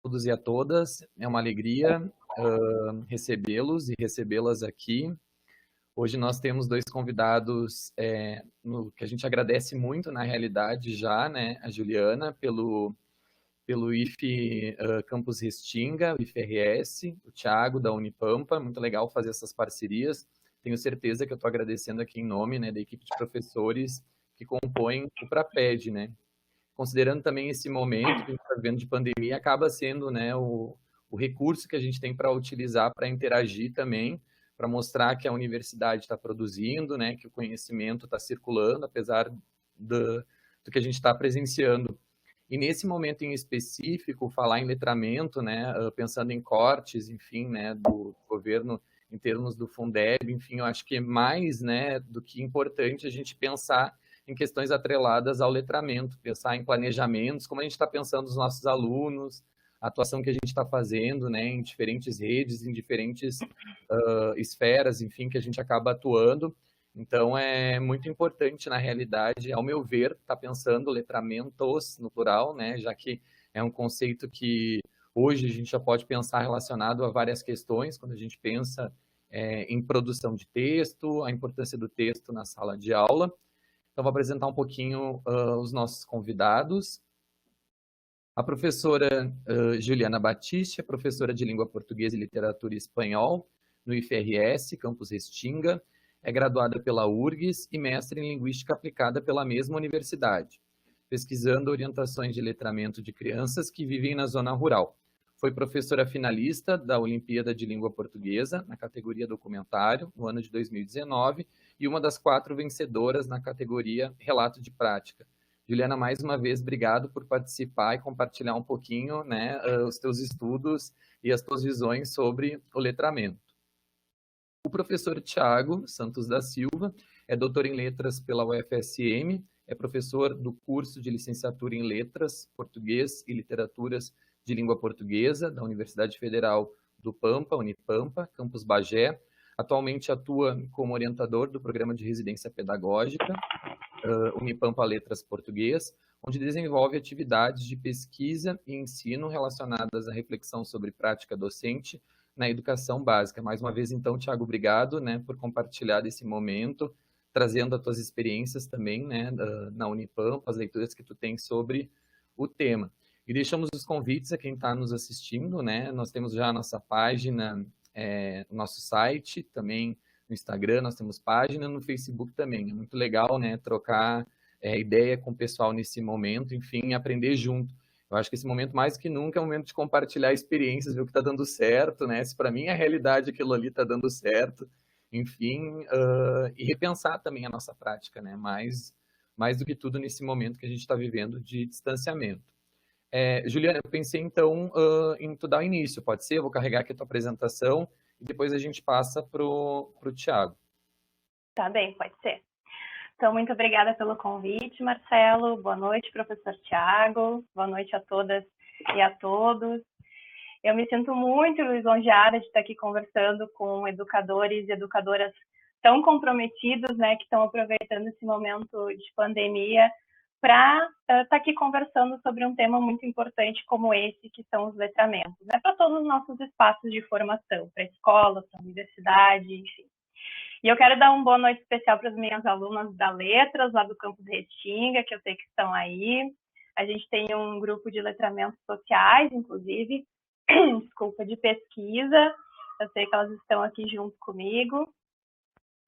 Todos e a todas. É uma alegria recebê-los e recebê-las aqui. Hoje nós temos dois convidados que a gente agradece muito, na realidade, já, né? A Juliana, pelo IFE Campus Restinga, o IFRS, o Thiago, da Unipampa. Muito legal fazer essas parcerias. Tenho certeza que eu estou agradecendo aqui em nome, né, da equipe de professores que compõem o PRAPED, né? Considerando também esse momento que a gente está vivendo de pandemia, acaba sendo, né, o recurso que a gente tem para utilizar para interagir também, para mostrar que a universidade está produzindo, né, que o conhecimento está circulando, apesar do que a gente está presenciando. E nesse momento em específico, falar em letramento, né, pensando em cortes, enfim, né, do governo em termos do Fundeb, enfim, eu acho que é mais, né, do que importante a gente pensar em questões atreladas ao letramento, pensar em planejamentos, como a gente está pensando os nossos alunos, a atuação que a gente está fazendo, né, em diferentes redes, em diferentes esferas, enfim, que a gente acaba atuando. Então, é muito importante, na realidade, ao meu ver, estar pensando letramentos no plural, né, já que é um conceito que hoje a gente já pode pensar relacionado a várias questões, quando a gente pensa em produção de texto, a importância do texto na sala de aula. Então, vou apresentar um pouquinho os nossos convidados. A professora Juliana Batista, professora de Língua Portuguesa e Literatura e Espanhol no IFRS, Campus Restinga, é graduada pela URGS e mestre em Linguística Aplicada pela mesma universidade, pesquisando orientações de letramento de crianças que vivem na zona rural. Foi professora finalista da Olimpíada de Língua Portuguesa, na categoria documentário, no ano de 2019, e uma das 4 vencedoras na categoria Relato de Prática. Juliana, mais uma vez, obrigado por participar e compartilhar um pouquinho, né, os teus estudos e as tuas visões sobre o letramento. O professor Thiago Santos da Silva é doutor em letras pela UFSM, é professor do curso de licenciatura em letras, português e literaturas de língua portuguesa da Universidade Federal do Pampa, Unipampa, campus Bagé. Atualmente atua como orientador do programa de residência pedagógica Unipampa Letras Português, onde desenvolve atividades de pesquisa e ensino relacionadas à reflexão sobre prática docente na educação básica. Mais uma vez, então, Thiago, obrigado, né, por compartilhar esse momento, trazendo as tuas experiências também, né, na Unipampa, as leituras que tu tem sobre o tema. E deixamos os convites a quem está nos assistindo, né, nós temos já a nossa página, nosso site, também no Instagram, nós temos página, no Facebook também. É muito legal, né, trocar ideia com o pessoal nesse momento, enfim, aprender junto. Eu acho que esse momento, mais do que nunca, é um momento de compartilhar experiências, ver o que está dando certo, né? Se para mim é a realidade aquilo ali está dando certo, enfim, e repensar também a nossa prática, né? Mais do que tudo nesse momento que a gente está vivendo de distanciamento. Juliana, eu pensei então em tu dar o início, pode ser? Eu vou carregar aqui a tua apresentação e depois a gente passa para o Thiago. Tá bem, pode ser. Então, muito obrigada pelo convite, Marcelo. Boa noite, professor Thiago. Boa noite a todas e a todos. Eu me sinto muito lisonjeada de estar aqui conversando com educadores e educadoras tão comprometidos, né, que estão aproveitando esse momento de pandemia para estar aqui conversando sobre um tema muito importante como esse, que são os letramentos, né, para todos os nossos espaços de formação, para a escola, para a universidade, enfim. E eu quero dar uma boa noite especial para as minhas alunas da Letras, lá do Campus Restinga, que eu sei que estão aí. A gente tem um grupo de letramentos sociais, inclusive, desculpa, de pesquisa. Eu sei que elas estão aqui junto comigo.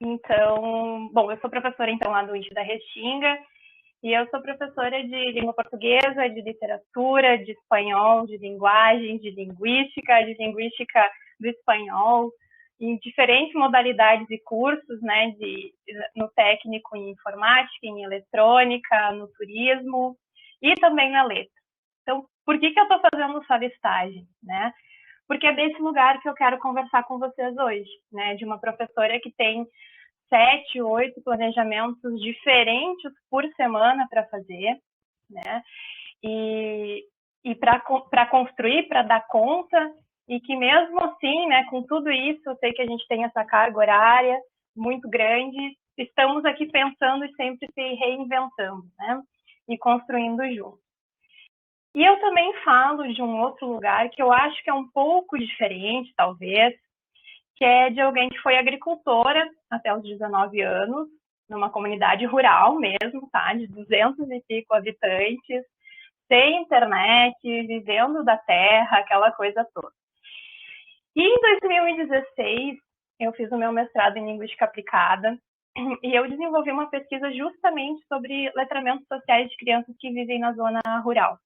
Então, bom, eu sou professora, então, lá do IFE da Restinga, e eu sou professora de língua portuguesa, de literatura, de espanhol, de linguagem, de linguística do espanhol, em diferentes modalidades e cursos, né, no técnico em informática, em eletrônica, no turismo e também na letra. Então, por que eu estou fazendo só listagem, né? Porque é desse lugar que eu quero conversar com vocês hoje, né, de uma professora que tem 7, 8 planejamentos diferentes por semana para fazer, né? E para construir, para dar conta, e que mesmo assim, né, com tudo isso, eu sei que a gente tem essa carga horária muito grande, estamos aqui pensando e sempre se reinventando, né? E construindo juntos. E eu também falo de um outro lugar que eu acho que é um pouco diferente, talvez, que é de alguém que foi agricultora até os 19 anos, numa comunidade rural mesmo, tá? De 200 e pico habitantes, sem internet, vivendo da terra, aquela coisa toda. E em 2016, eu fiz o meu mestrado em Linguística Aplicada e eu desenvolvi uma pesquisa justamente sobre letramentos sociais de crianças que vivem na zona rural,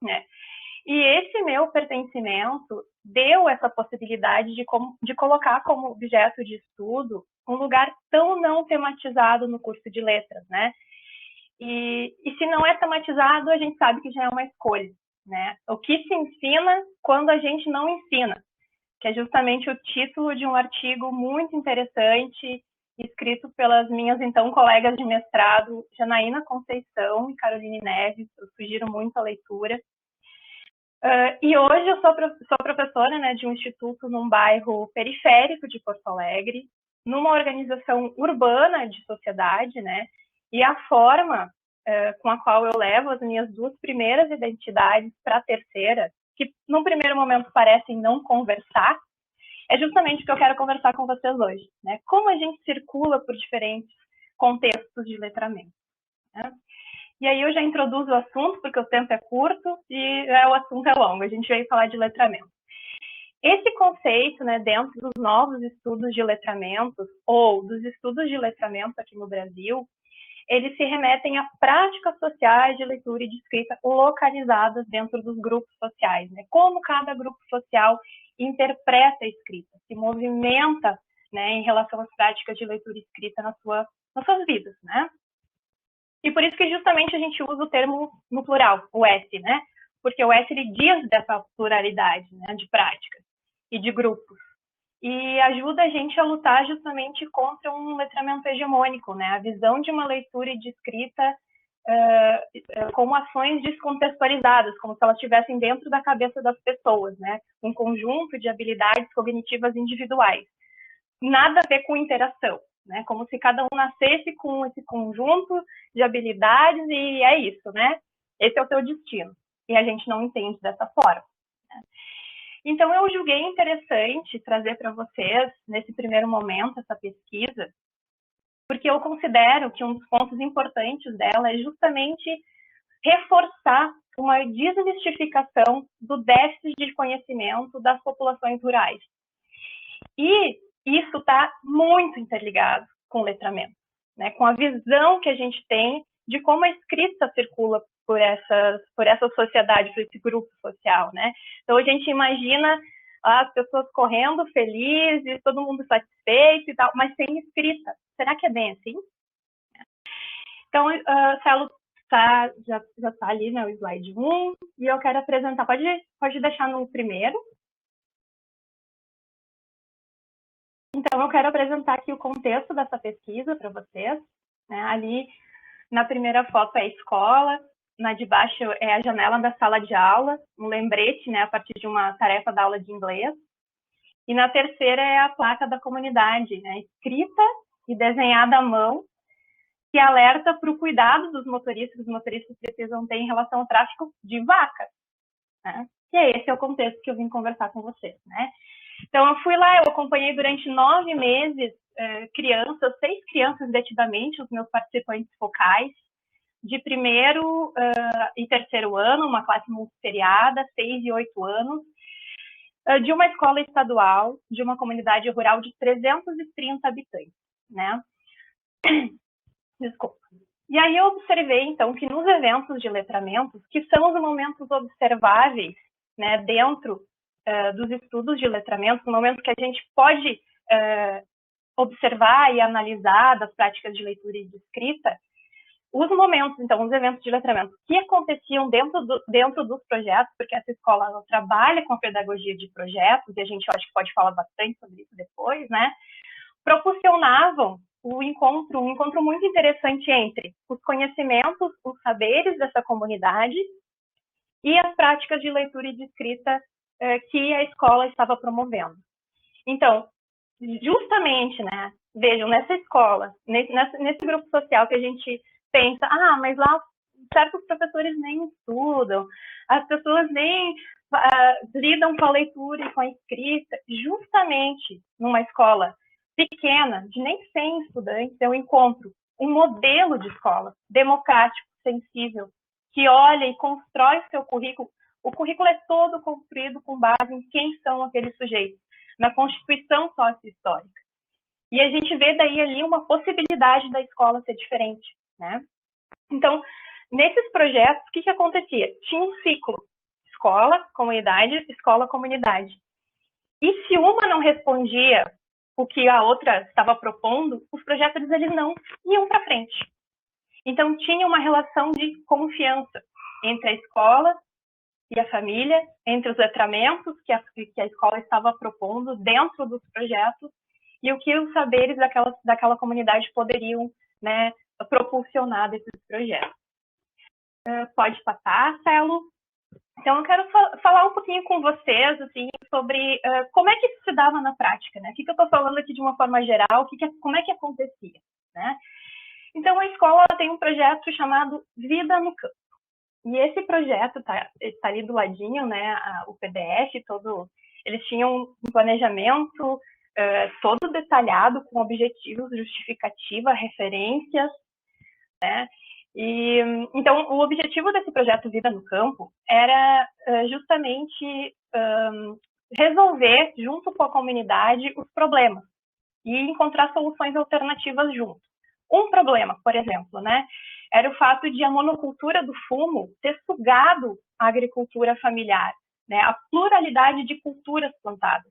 né? E esse meu pertencimento deu essa possibilidade de colocar como objeto de estudo um lugar tão não tematizado no curso de letras, né? E se não é tematizado, a gente sabe que já é uma escolha, né? O que se ensina quando a gente não ensina, que é justamente o título de um artigo muito interessante, escrito pelas minhas então colegas de mestrado, Janaína Conceição e Caroline Neves. Eu sugiro muito a leitura. E hoje eu sou professora, né, de um instituto num bairro periférico de Porto Alegre, numa organização urbana de sociedade, né, e a forma com a qual eu levo as minhas duas primeiras identidades para a terceira, que num primeiro momento parecem não conversar, é justamente o que eu quero conversar com vocês hoje, né? Como a gente circula por diferentes contextos de letramento, né? E aí eu já introduzo o assunto, porque o tempo é curto e o assunto é longo. A gente veio falar de letramento. Esse conceito, né, dentro dos novos estudos de letramentos, ou dos estudos de letramento aqui no Brasil, eles se remetem a práticas sociais de leitura e de escrita localizadas dentro dos grupos sociais, né? Como cada grupo social interpreta a escrita, se movimenta, né, em relação às práticas de leitura e escrita nas suas vidas, né? E por isso que justamente a gente usa o termo no plural, o S, né? Porque o S ele diz dessa pluralidade, né, de práticas e de grupos. E ajuda a gente a lutar justamente contra um letramento hegemônico, né? A visão de uma leitura e de escrita como ações descontextualizadas, como se elas estivessem dentro da cabeça das pessoas, né? Um conjunto de habilidades cognitivas individuais. Nada a ver com interação, né? Como se cada um nascesse com esse conjunto de habilidades e é isso, né? Esse é o seu destino. E a gente não entende dessa forma, né? Então, eu julguei interessante trazer para vocês, nesse primeiro momento, essa pesquisa, porque eu considero que um dos pontos importantes dela é justamente reforçar uma desmistificação do déficit de conhecimento das populações rurais. E isso está muito interligado com o letramento, né? Com a visão que a gente tem de como a escrita circula por essa sociedade, por esse grupo social, né? Então, a gente imagina as pessoas correndo felizes, todo mundo satisfeito e tal, mas sem escrita. Será que é bem assim? Então, Celo já está ali, né, o slide 1, e eu quero apresentar, pode deixar no primeiro. Então, eu quero apresentar aqui o contexto dessa pesquisa para vocês, né? Ali, na primeira foto é a escola, na de baixo é a janela da sala de aula, um lembrete, né, a partir de uma tarefa da aula de inglês. E na terceira é a placa da comunidade, né, escrita e desenhada à mão, que alerta para o cuidado dos motoristas, os motoristas precisam ter em relação ao tráfico de vacas, né? E esse é o contexto que eu vim conversar com vocês, né? Então, eu fui lá, eu acompanhei durante 9 meses 6 crianças detidamente, os meus participantes focais, de primeiro e terceiro ano, uma classe multisseriada, 6 e 8 anos, de uma escola estadual, de uma comunidade rural de 330 habitantes, né? Desculpa. E aí eu observei, então, que nos eventos de letramentos, que são os momentos observáveis, né, dentro dos estudos de letramento, no momento que a gente pode observar e analisar das práticas de leitura e de escrita, os momentos, então, os eventos de letramento que aconteciam dentro dos projetos, porque essa escola ela trabalha com a pedagogia de projetos, e a gente acho que pode falar bastante sobre isso depois, né, proporcionavam um encontro muito interessante entre os conhecimentos, os saberes dessa comunidade e as práticas de leitura e de escrita que a escola estava promovendo. Então, justamente, né, vejam, nessa escola, nesse grupo social que a gente pensa, mas lá certos professores nem estudam, as pessoas nem lidam com a leitura e com a escrita. Justamente numa escola pequena, de nem 100 estudantes, eu encontro um modelo de escola democrático, sensível, que olha e constrói seu currículo. O currículo é todo construído com base em quem são aqueles sujeitos, na constituição sócio-histórica. E a gente vê daí ali uma possibilidade da escola ser diferente, né? Então, nesses projetos, o que acontecia? Tinha um ciclo: escola, comunidade. E se uma não respondia o que a outra estava propondo, os projetos eles não iam para frente. Então, tinha uma relação de confiança entre a escola e a família, entre os letramentos que a escola estava propondo dentro dos projetos e o que os saberes daquela comunidade poderiam, né, propulsionar desses projetos. Pode passar, Celo? Então, eu quero falar um pouquinho com vocês assim, sobre como é que isso se dava na prática, né? O que eu estou falando aqui de uma forma geral, como é que acontecia, né? Então, a escola tem um projeto chamado Vida no Campo. E esse projeto está ali do ladinho, né? O PDF todo, eles tinham um planejamento todo detalhado, com objetivos, justificativa, referências, né? E, então, o objetivo desse projeto Vida no Campo era justamente resolver, junto com a comunidade, os problemas e encontrar soluções alternativas junto. Um problema, por exemplo, né, era o fato de a monocultura do fumo ter sugado a agricultura familiar, né, a pluralidade de culturas plantadas.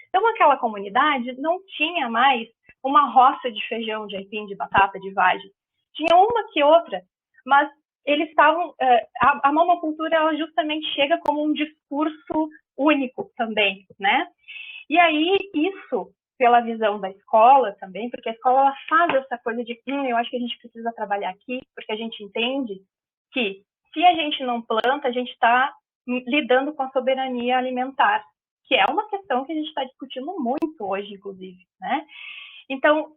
Então, aquela comunidade não tinha mais uma roça de feijão, de aipim, de batata, de vagem. Tinha uma que outra, mas eles estavam... a monocultura, ela justamente chega como um discurso único também, né? E aí, isso, pela visão da escola também, porque a escola ela faz essa coisa de eu acho que a gente precisa trabalhar aqui, porque a gente entende que se a gente não planta, a gente está lidando com a soberania alimentar, que é uma questão que a gente está discutindo muito hoje, inclusive, né? Então,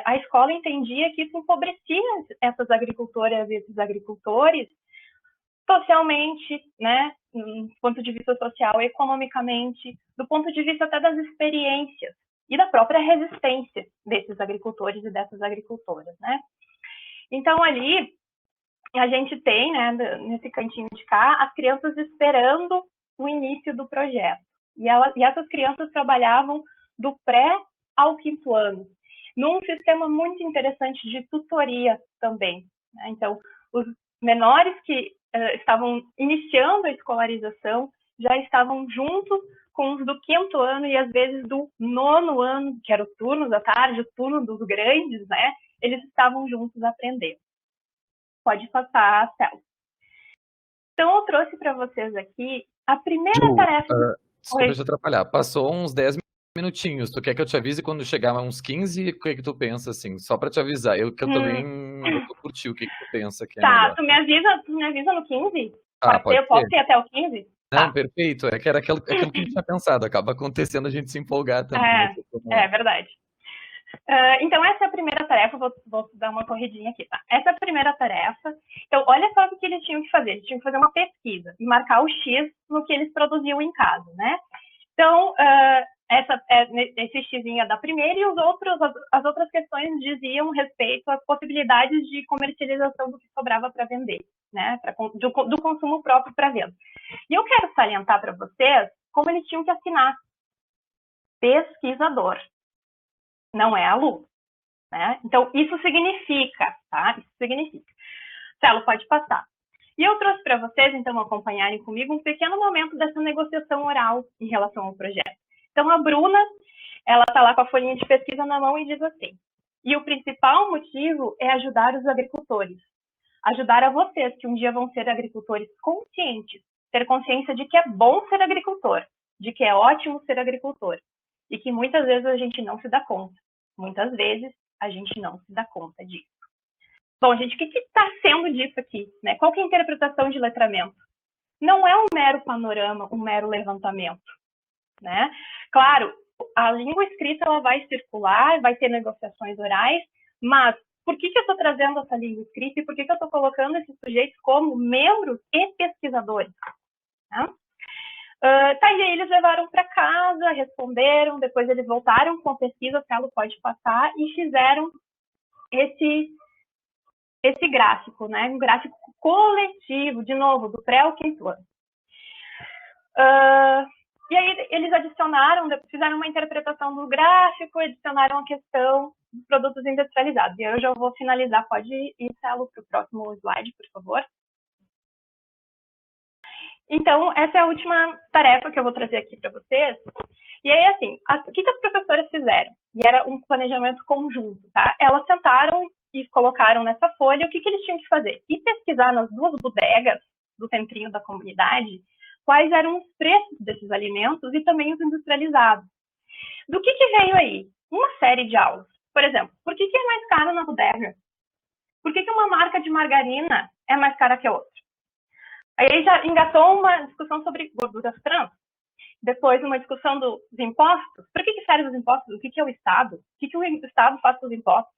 a escola entendia que isso empobrecia essas agricultoras e esses agricultores socialmente, né, do ponto de vista social, economicamente, do ponto de vista até das experiências e da própria resistência desses agricultores e dessas agricultoras, né? Então, ali, a gente tem, né, nesse cantinho de cá, as crianças esperando o início do projeto. E essas crianças trabalhavam do pré ao 5º ano, num sistema muito interessante de tutoria também, né? Então, os menores que estavam iniciando a escolarização já estavam juntos com os do 5º ano e às vezes do 9º ano, que era o turno da tarde, o turno dos grandes, né? Eles estavam juntos aprendendo. Pode passar, Céu. Então, eu trouxe para vocês aqui a primeira tarefa... Desculpa te atrapalhar. Passou uns 10 minutinhos. Tu quer que eu te avise quando chegar a uns 15? O que que tu pensa, assim? Só para te avisar. Eu também eu tô por ti. O que que tu pensa que é melhor? Tu me avisa no 15? Pode ser. Pode ser até o 15? Não, perfeito. É que era aquilo que a gente tinha pensado. Acaba acontecendo a gente se empolgar também. É verdade. Então, essa é a primeira tarefa. Vou dar uma corridinha aqui, tá? Essa é a primeira tarefa. Então, olha só o que eles tinham que fazer. Eles tinham que fazer uma pesquisa e marcar o X no que eles produziam em casa, né? Então, esse Xzinho é da primeira e as outras questões diziam respeito às possibilidades de comercialização do que sobrava para vender, né? Do consumo próprio para venda. E eu quero salientar para vocês como eles tinham que assinar. Pesquisador. Não é aluno, né? Então, isso significa, tá? Isso significa. Celo, pode passar. E eu trouxe para vocês, então, acompanharem comigo um pequeno momento dessa negociação oral em relação ao projeto. Então, a Bruna, ela está lá com a folhinha de pesquisa na mão e diz assim: e o principal motivo é ajudar os agricultores. Ajudar a vocês, que um dia vão ser agricultores conscientes. Ter consciência de que é bom ser agricultor, de que é ótimo ser agricultor. E que muitas vezes a gente não se dá conta. Muitas vezes a gente não se dá conta disso. Bom, gente, o que está sendo dito aqui, né? Qual que é a interpretação de letramento? Não é um mero panorama, um mero levantamento, né? Claro, a língua escrita ela vai circular, vai ter negociações orais, mas por que eu estou trazendo essa língua escrita e por que eu estou colocando esses sujeitos como membros e pesquisadores. Né? Tá, e aí eles levaram para casa, responderam, depois eles voltaram com a pesquisa, se ela pode passar, e fizeram esse gráfico, né? Um gráfico coletivo, de novo, do pré ao quinto ano. E aí eles adicionaram, fizeram uma interpretação do gráfico, adicionaram a questão dos produtos industrializados. E eu já vou finalizar, pode ir, Celo, para o próximo slide, por favor. Então, essa é a última tarefa que eu vou trazer aqui para vocês. E aí, assim, o que as professoras fizeram? E era um planejamento conjunto, tá? Elas sentaram e colocaram nessa folha o que eles tinham que fazer. E pesquisar nas duas bodegas do centrinho da comunidade quais eram os preços desses alimentos e também os industrializados. Do que veio aí? Uma série de aulas. Por exemplo, por que é mais caro na bodega? Por que uma marca de margarina é mais cara que a outra? Aí já engatou uma discussão sobre gorduras trans. Depois, uma discussão dos impostos. Para que servem os impostos? O que é o Estado? O que o Estado faz com os impostos?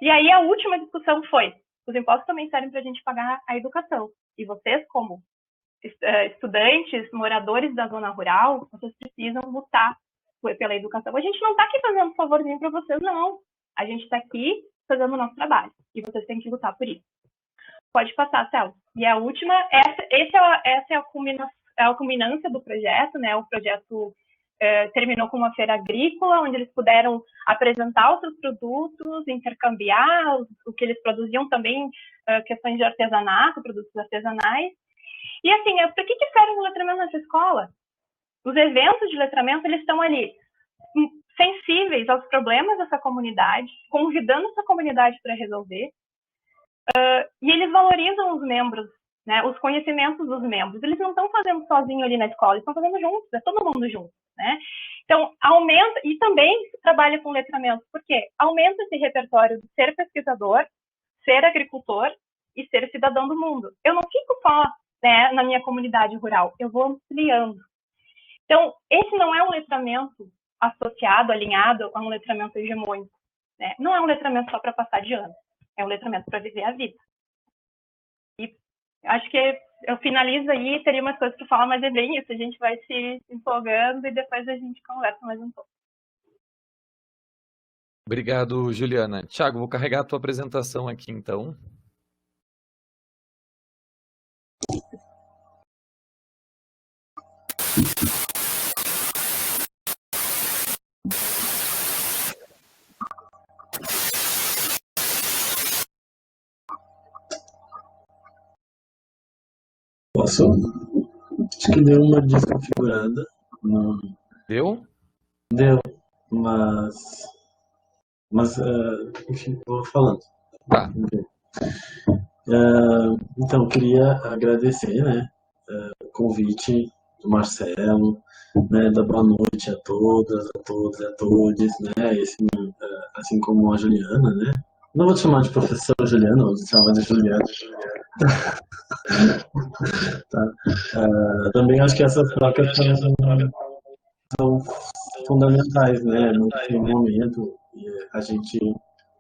E aí, a última discussão foi: os impostos também servem para a gente pagar a educação. E vocês, como estudantes, moradores da zona rural, vocês precisam lutar pela educação. A gente não está aqui fazendo um favorzinho para vocês, não. A gente está aqui fazendo o nosso trabalho. E vocês têm que lutar por isso. Pode passar, Céu. E a última, essa é a culminância do projeto, né? O projeto terminou com uma feira agrícola, onde eles puderam apresentar os seus produtos, intercambiar o que eles produziam também, questões de artesanato, produtos artesanais. E assim, para que serve o letramento nessa escola? Os eventos de letramento, eles estão ali sensíveis aos problemas dessa comunidade, convidando essa comunidade para resolver. E eles valorizam os membros, né, os conhecimentos dos membros. Eles não estão fazendo sozinho ali na escola, eles estão fazendo juntos, é todo mundo junto, né? Então, aumenta, e também trabalha com letramento, porque aumenta esse repertório de ser pesquisador, ser agricultor e ser cidadão do mundo. Eu não fico só, né, na minha comunidade rural, eu vou ampliando. Então, esse não é um letramento associado, alinhado a um letramento hegemônico, né? Não é um letramento só para passar de ano. É um letramento para viver a vida. E acho que eu finalizo aí, teria umas coisas para falar, mas é bem isso. A gente vai se empolgando e depois a gente conversa mais um pouco. Obrigado, Juliana. Tiago, vou carregar a tua apresentação aqui, então. Posso? Acho que deu uma desconfigurada. Não Deu? deu, mas enfim, vou falando. Tá. Então, queria agradecer, né, o convite do Marcelo, né, da boa noite a todas, a todos, a todos, né, assim como a Juliana, né. Não vou te chamar de professora Juliana, vou te chamar de Juliana. Tá? Também acho que essas trocas são fundamentais, né, no momento, e a gente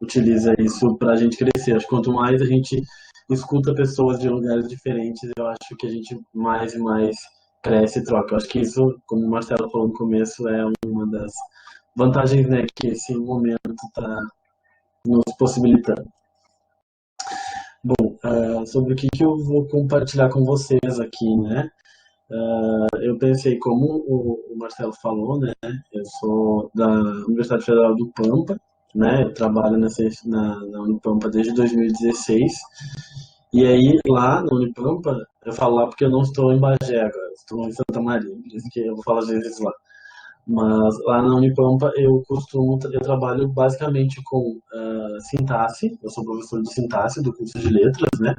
utiliza isso para a gente crescer. Acho que quanto mais a gente escuta pessoas de lugares diferentes, eu acho que a gente mais e mais cresce e troca. Eu acho que isso, como o Marcelo falou no começo, é uma das vantagens, né, que esse momento está nos possibilitando. Bom, sobre o que eu vou compartilhar com vocês aqui, né? Eu pensei, como o Marcelo falou, né? Eu sou da Universidade Federal do Pampa, né? Eu trabalho na Unipampa desde 2016. E aí, lá na Unipampa, eu falo lá porque eu não estou em Bagé agora, estou em Santa Maria, por isso que eu vou falar às vezes lá. Mas lá na Unipampa eu trabalho basicamente com sintaxe, eu sou professor de sintaxe do curso de letras, né?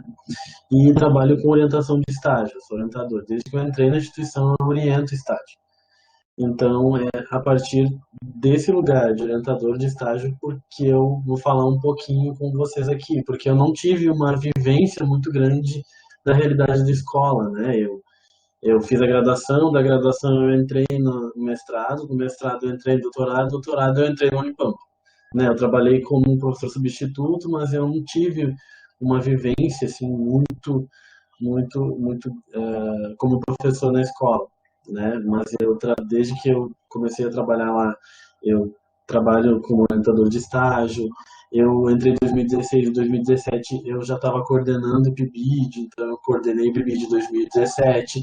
E trabalho com orientação de estágio, sou orientador. Desde que eu entrei na instituição eu oriento estágio. Então, a partir desse lugar de orientador de estágio, porque eu vou falar um pouquinho com vocês aqui, porque eu não tive uma vivência muito grande da realidade da escola, né? Eu fiz a graduação, da graduação eu entrei no mestrado, do mestrado eu entrei no doutorado, do doutorado eu entrei no Unipampa. né? Eu trabalhei como um professor substituto, mas eu não tive uma vivência assim muito como professor na escola, né? Mas desde que eu comecei a trabalhar lá, eu trabalho como orientador de estágio. Eu entrei em 2016 e 2017 eu já estava coordenando o PIBID, então eu coordenei o PIBID de 2017.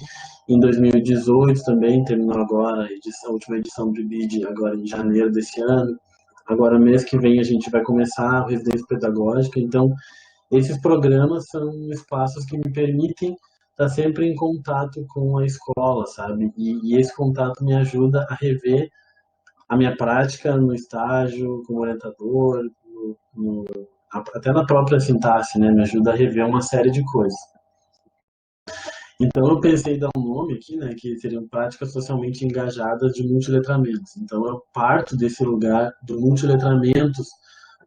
Em 2018 também, terminou agora a última edição do PIBID, agora em janeiro desse ano. Agora, mês que vem, a gente vai começar a residência pedagógica. Então, esses programas são espaços que me permitem estar sempre em contato com a escola, sabe? E esse contato me ajuda a rever a minha prática no estágio, como orientador, até na própria sintaxe, né? Me ajuda a rever uma série de coisas. Então, eu pensei em dar um nome aqui, né? Que seriam práticas socialmente engajadas de multiletramentos. Então, eu parto desse lugar do multiletramentos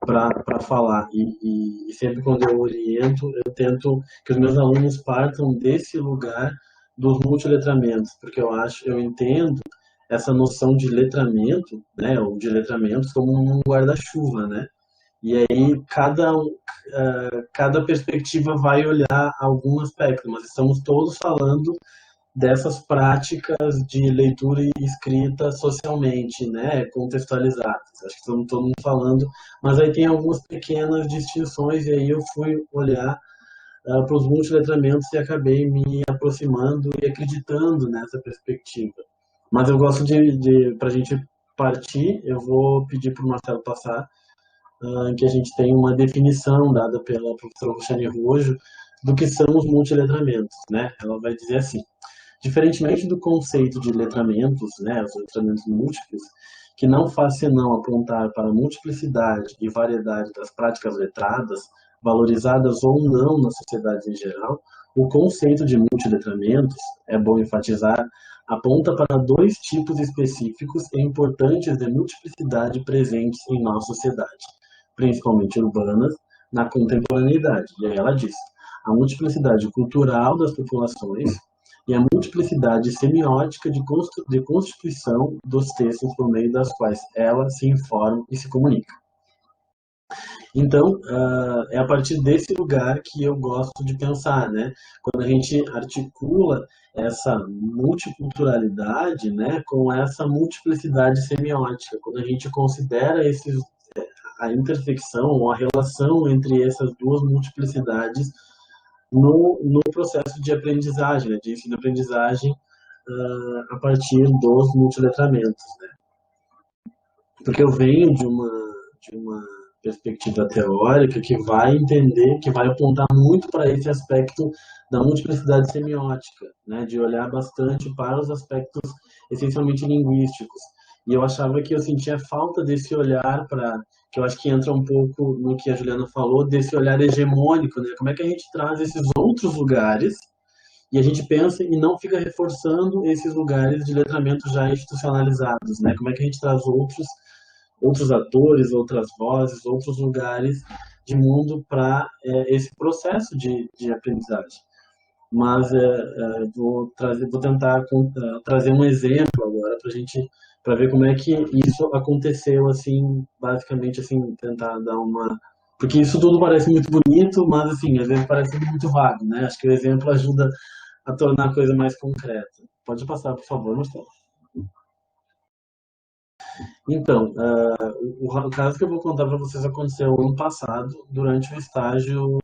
para falar. E sempre quando eu oriento, eu tento que os meus alunos partam desse lugar dos multiletramentos, porque eu entendo essa noção de letramento, né, ou de letramentos como um guarda-chuva, né? E aí cada perspectiva vai olhar algum aspecto, mas estamos todos falando dessas práticas de leitura e escrita socialmente, né, contextualizadas. Acho que estamos todo mundo falando, mas aí tem algumas pequenas distinções e aí eu fui olhar para os multiletramentos e acabei me aproximando e acreditando nessa perspectiva. Mas eu gosto para a gente partir, eu vou pedir para o Marcelo passar, que a gente tem uma definição dada pela professora Roxane Rojo do que são os multiletramentos, né? Ela vai dizer assim: diferentemente do conceito de letramentos, né, os letramentos múltiplos, que não faz senão apontar para a multiplicidade e variedade das práticas letradas, valorizadas ou não na sociedade em geral, o conceito de multiletramentos, é bom enfatizar, aponta para dois tipos específicos e importantes de multiplicidade presentes em nossa sociedade, principalmente urbanas, na contemporaneidade. E aí ela diz: a multiplicidade cultural das populações e a multiplicidade semiótica de constituição dos textos por meio das quais ela se informa e se comunica. Então, é a partir desse lugar que eu gosto de pensar, né? Quando a gente articula essa multiculturalidade, né, com essa multiplicidade semiótica, quando a gente considera a intersecção ou a relação entre essas duas multiplicidades no processo de aprendizagem, né, de ensino-aprendizagem, a partir dos multiletramentos, né? Porque eu venho de uma perspectiva teórica que vai entender, que vai apontar muito para esse aspecto da multiplicidade semiótica, né, de olhar bastante para os aspectos essencialmente linguísticos. E eu achava que eu sentia falta desse olhar que eu acho que entra um pouco no que a Juliana falou, desse olhar hegemônico, né? Como é que a gente traz esses outros lugares e a gente pensa e não fica reforçando esses lugares de letramento já institucionalizados, né? Como é que a gente traz outros atores, outras vozes, outros lugares de mundo para esse processo de aprendizagem. Mas vou tentar trazer um exemplo agora para ver como é que isso aconteceu, assim, basicamente, assim, tentar dar uma... Porque isso tudo parece muito bonito, mas, assim, às vezes parece muito vago, né? Acho que o exemplo ajuda a tornar a coisa mais concreta. Pode passar, por favor, Marcelo. Então, o caso que eu vou contar para vocês aconteceu ano passado, durante um estágio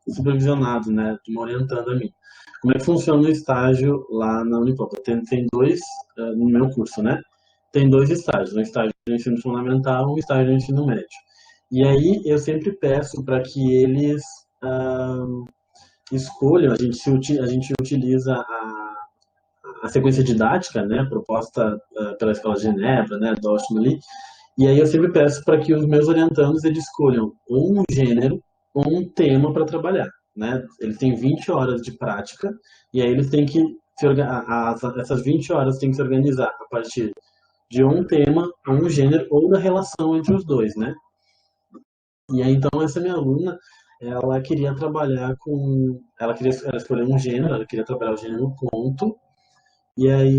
supervisionado, né, de uma orientanda minha. Como é que funciona o estágio lá na Unipampa? Tem dois, no meu curso, né? Tem dois estágios, um estágio de ensino fundamental e um estágio de ensino médio. E aí eu sempre peço para que eles escolham, a gente utiliza a sequência didática, né, proposta pela Escola de Genebra, né, do Lee, e aí eu sempre peço para que os meus orientandos eles escolham um gênero ou um tema para trabalhar, né? Eles têm 20 horas de prática e aí eles têm que essas 20 horas têm que se organizar a partir de um tema, um gênero ou da relação entre os dois, né? E aí então essa minha aluna, ela queria trabalhar ela escolheu um gênero, ela queria trabalhar o gênero conto. E aí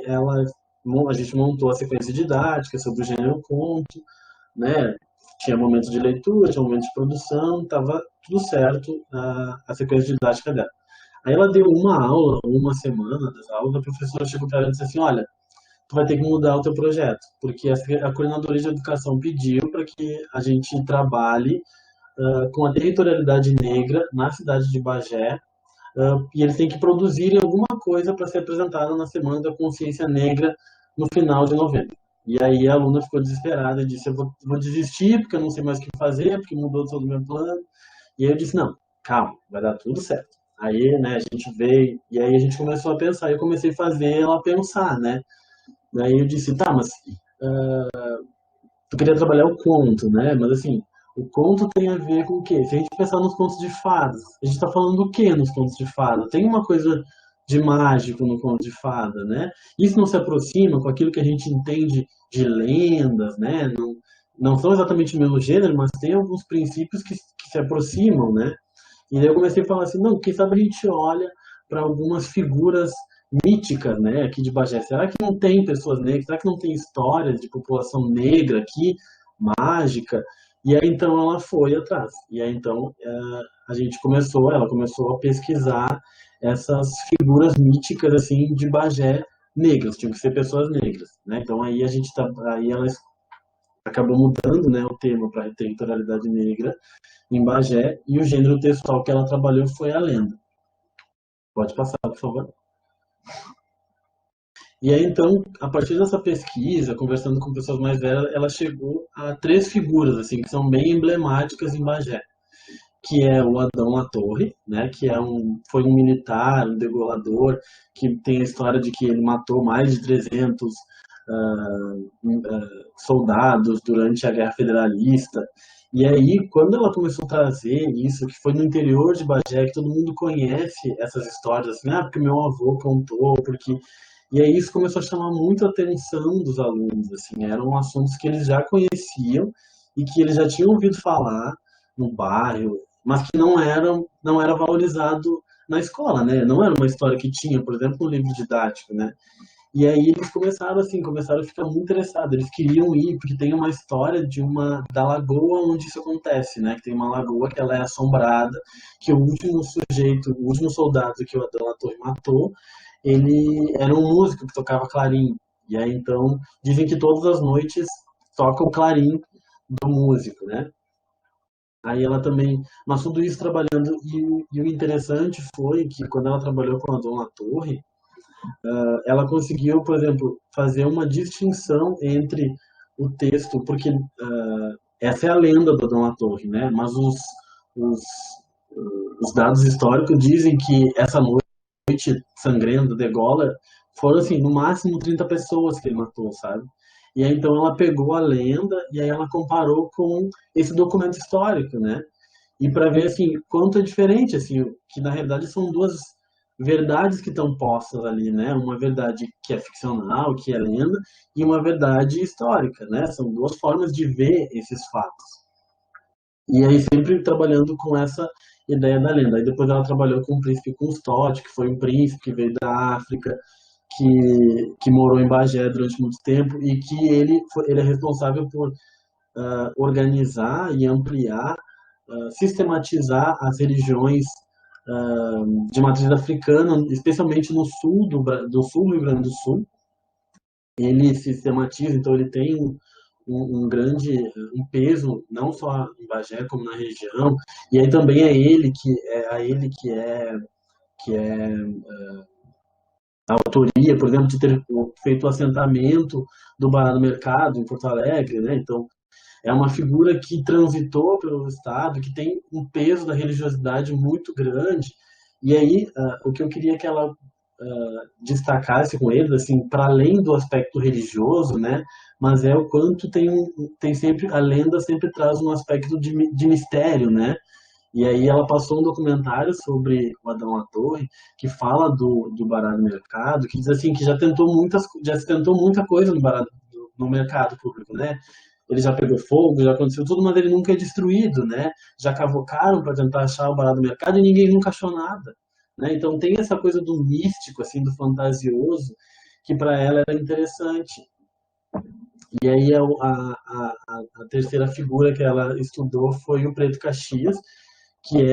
a gente montou a sequência didática sobre o gênero conto, né? tinha momento de leitura, tinha momento de produção, estava tudo certo a sequência didática dela. Aí ela deu uma aula, uma semana das aulas, a professora chegou para ela e disse assim, olha, tu vai ter que mudar o teu projeto, porque a coordenadora de educação pediu para que a gente trabalhe com a territorialidade negra na cidade de Bagé, e eles têm que produzir alguma coisa para ser apresentada na Semana da Consciência Negra no final de novembro. E aí a aluna ficou desesperada e disse, eu vou desistir porque eu não sei mais o que fazer, porque mudou todo o meu plano. E aí eu disse, não, calma, vai dar tudo certo. Aí, né, a gente veio, e aí a gente começou a pensar, eu comecei a fazer ela pensar, né. Daí eu disse, tá, mas tu queria trabalhar o conto, né, mas assim, o conto tem a ver com o quê? Se a gente pensar nos contos de fadas, a gente tá falando do quê nos contos de fada? Tem uma coisa de mágico no conto de fada, né? Isso não se aproxima com aquilo que a gente entende de lendas, né? Não são exatamente o mesmo gênero, mas tem alguns princípios que se aproximam, né? E daí eu comecei a falar assim, não, quem sabe a gente olha para algumas figuras míticas, né, aqui de Bagé. Será que não tem pessoas negras? Será que não tem histórias de população negra aqui, mágica? E aí então ela foi atrás. E aí então ela começou a pesquisar essas figuras míticas assim de Bagé negras, tinham que ser pessoas negras, né? Então aí aí ela acabou mudando, né, o tema para territorialidade negra em Bagé, e o gênero textual que ela trabalhou foi a lenda. Pode passar, por favor. E aí, então, a partir dessa pesquisa, conversando com pessoas mais velhas, ela chegou a 3 figuras, assim, que são bem emblemáticas em Bagé, que é o Adão Latorre, né, que foi um militar, um degolador, que tem a história de que ele matou mais de 300 soldados durante a Guerra Federalista. E aí, quando ela começou a trazer isso, que foi no interior de Bagé, que todo mundo conhece essas histórias, assim, porque meu avô contou, porque... E aí isso começou a chamar muito a atenção dos alunos, assim, eram assuntos que eles já conheciam e que eles já tinham ouvido falar no bairro, mas que não era valorizado na escola, né? Não era uma história que tinha, por exemplo, no livro didático, né? E aí eles começaram a ficar muito interessados, eles queriam ir, porque tem uma história da lagoa onde isso acontece, né? Que tem uma lagoa que ela é assombrada, que o último soldado que o Adão Latorre matou, ele era um músico que tocava clarim. E aí então dizem que todas as noites toca o clarim do músico, né? Aí ela também, mas tudo isso trabalhando, e o interessante foi que quando ela trabalhou com a Adão Latorre, ela conseguiu, por exemplo, fazer uma distinção entre o texto, porque essa é a lenda do Adão Latorre, né? Mas os dados históricos dizem que essa noite sangrenta de Gola foram, assim, no máximo 30 pessoas que ele matou, sabe? E aí, então, ela pegou a lenda e aí ela comparou com esse documento histórico, né? E para ver, assim, quanto é diferente, assim, que na realidade são duas verdades que estão postas ali, né? Uma verdade que é ficcional, que é lenda, e uma verdade histórica, né? São duas formas de ver esses fatos. E aí sempre trabalhando com essa ideia da lenda. Aí depois ela trabalhou com o príncipe Custódio, que foi um príncipe que veio da África, que morou em Bagé durante muito tempo e que ele é responsável por organizar e ampliar, sistematizar as religiões de matriz africana, especialmente no sul do sul do Rio Grande do Sul. Ele sistematiza, então ele tem um grande peso, não só em Bagé, como na região, e aí também é ele que é a autoria, por exemplo, de ter feito o assentamento do Bará do Mercado em Porto Alegre, né? Então, é uma figura que transitou pelo Estado, que tem um peso da religiosidade muito grande. E aí, o que eu queria que ela destacasse com eles, assim, para além do aspecto religioso, né? Mas é o quanto tem sempre, a lenda sempre traz um aspecto de mistério, né? E aí ela passou um documentário sobre o Adão Latorre, que fala do Bará do Mercado, que diz assim, que já se tentou muita coisa no mercado público, né? Ele já pegou fogo, já aconteceu tudo, mas ele nunca é destruído, né? Já cavocaram para tentar achar o Bará do Mercado e ninguém nunca achou nada, né? Então tem essa coisa do místico, assim, do fantasioso, que para ela era interessante. E aí a terceira figura que ela estudou foi o Preto Caxias, que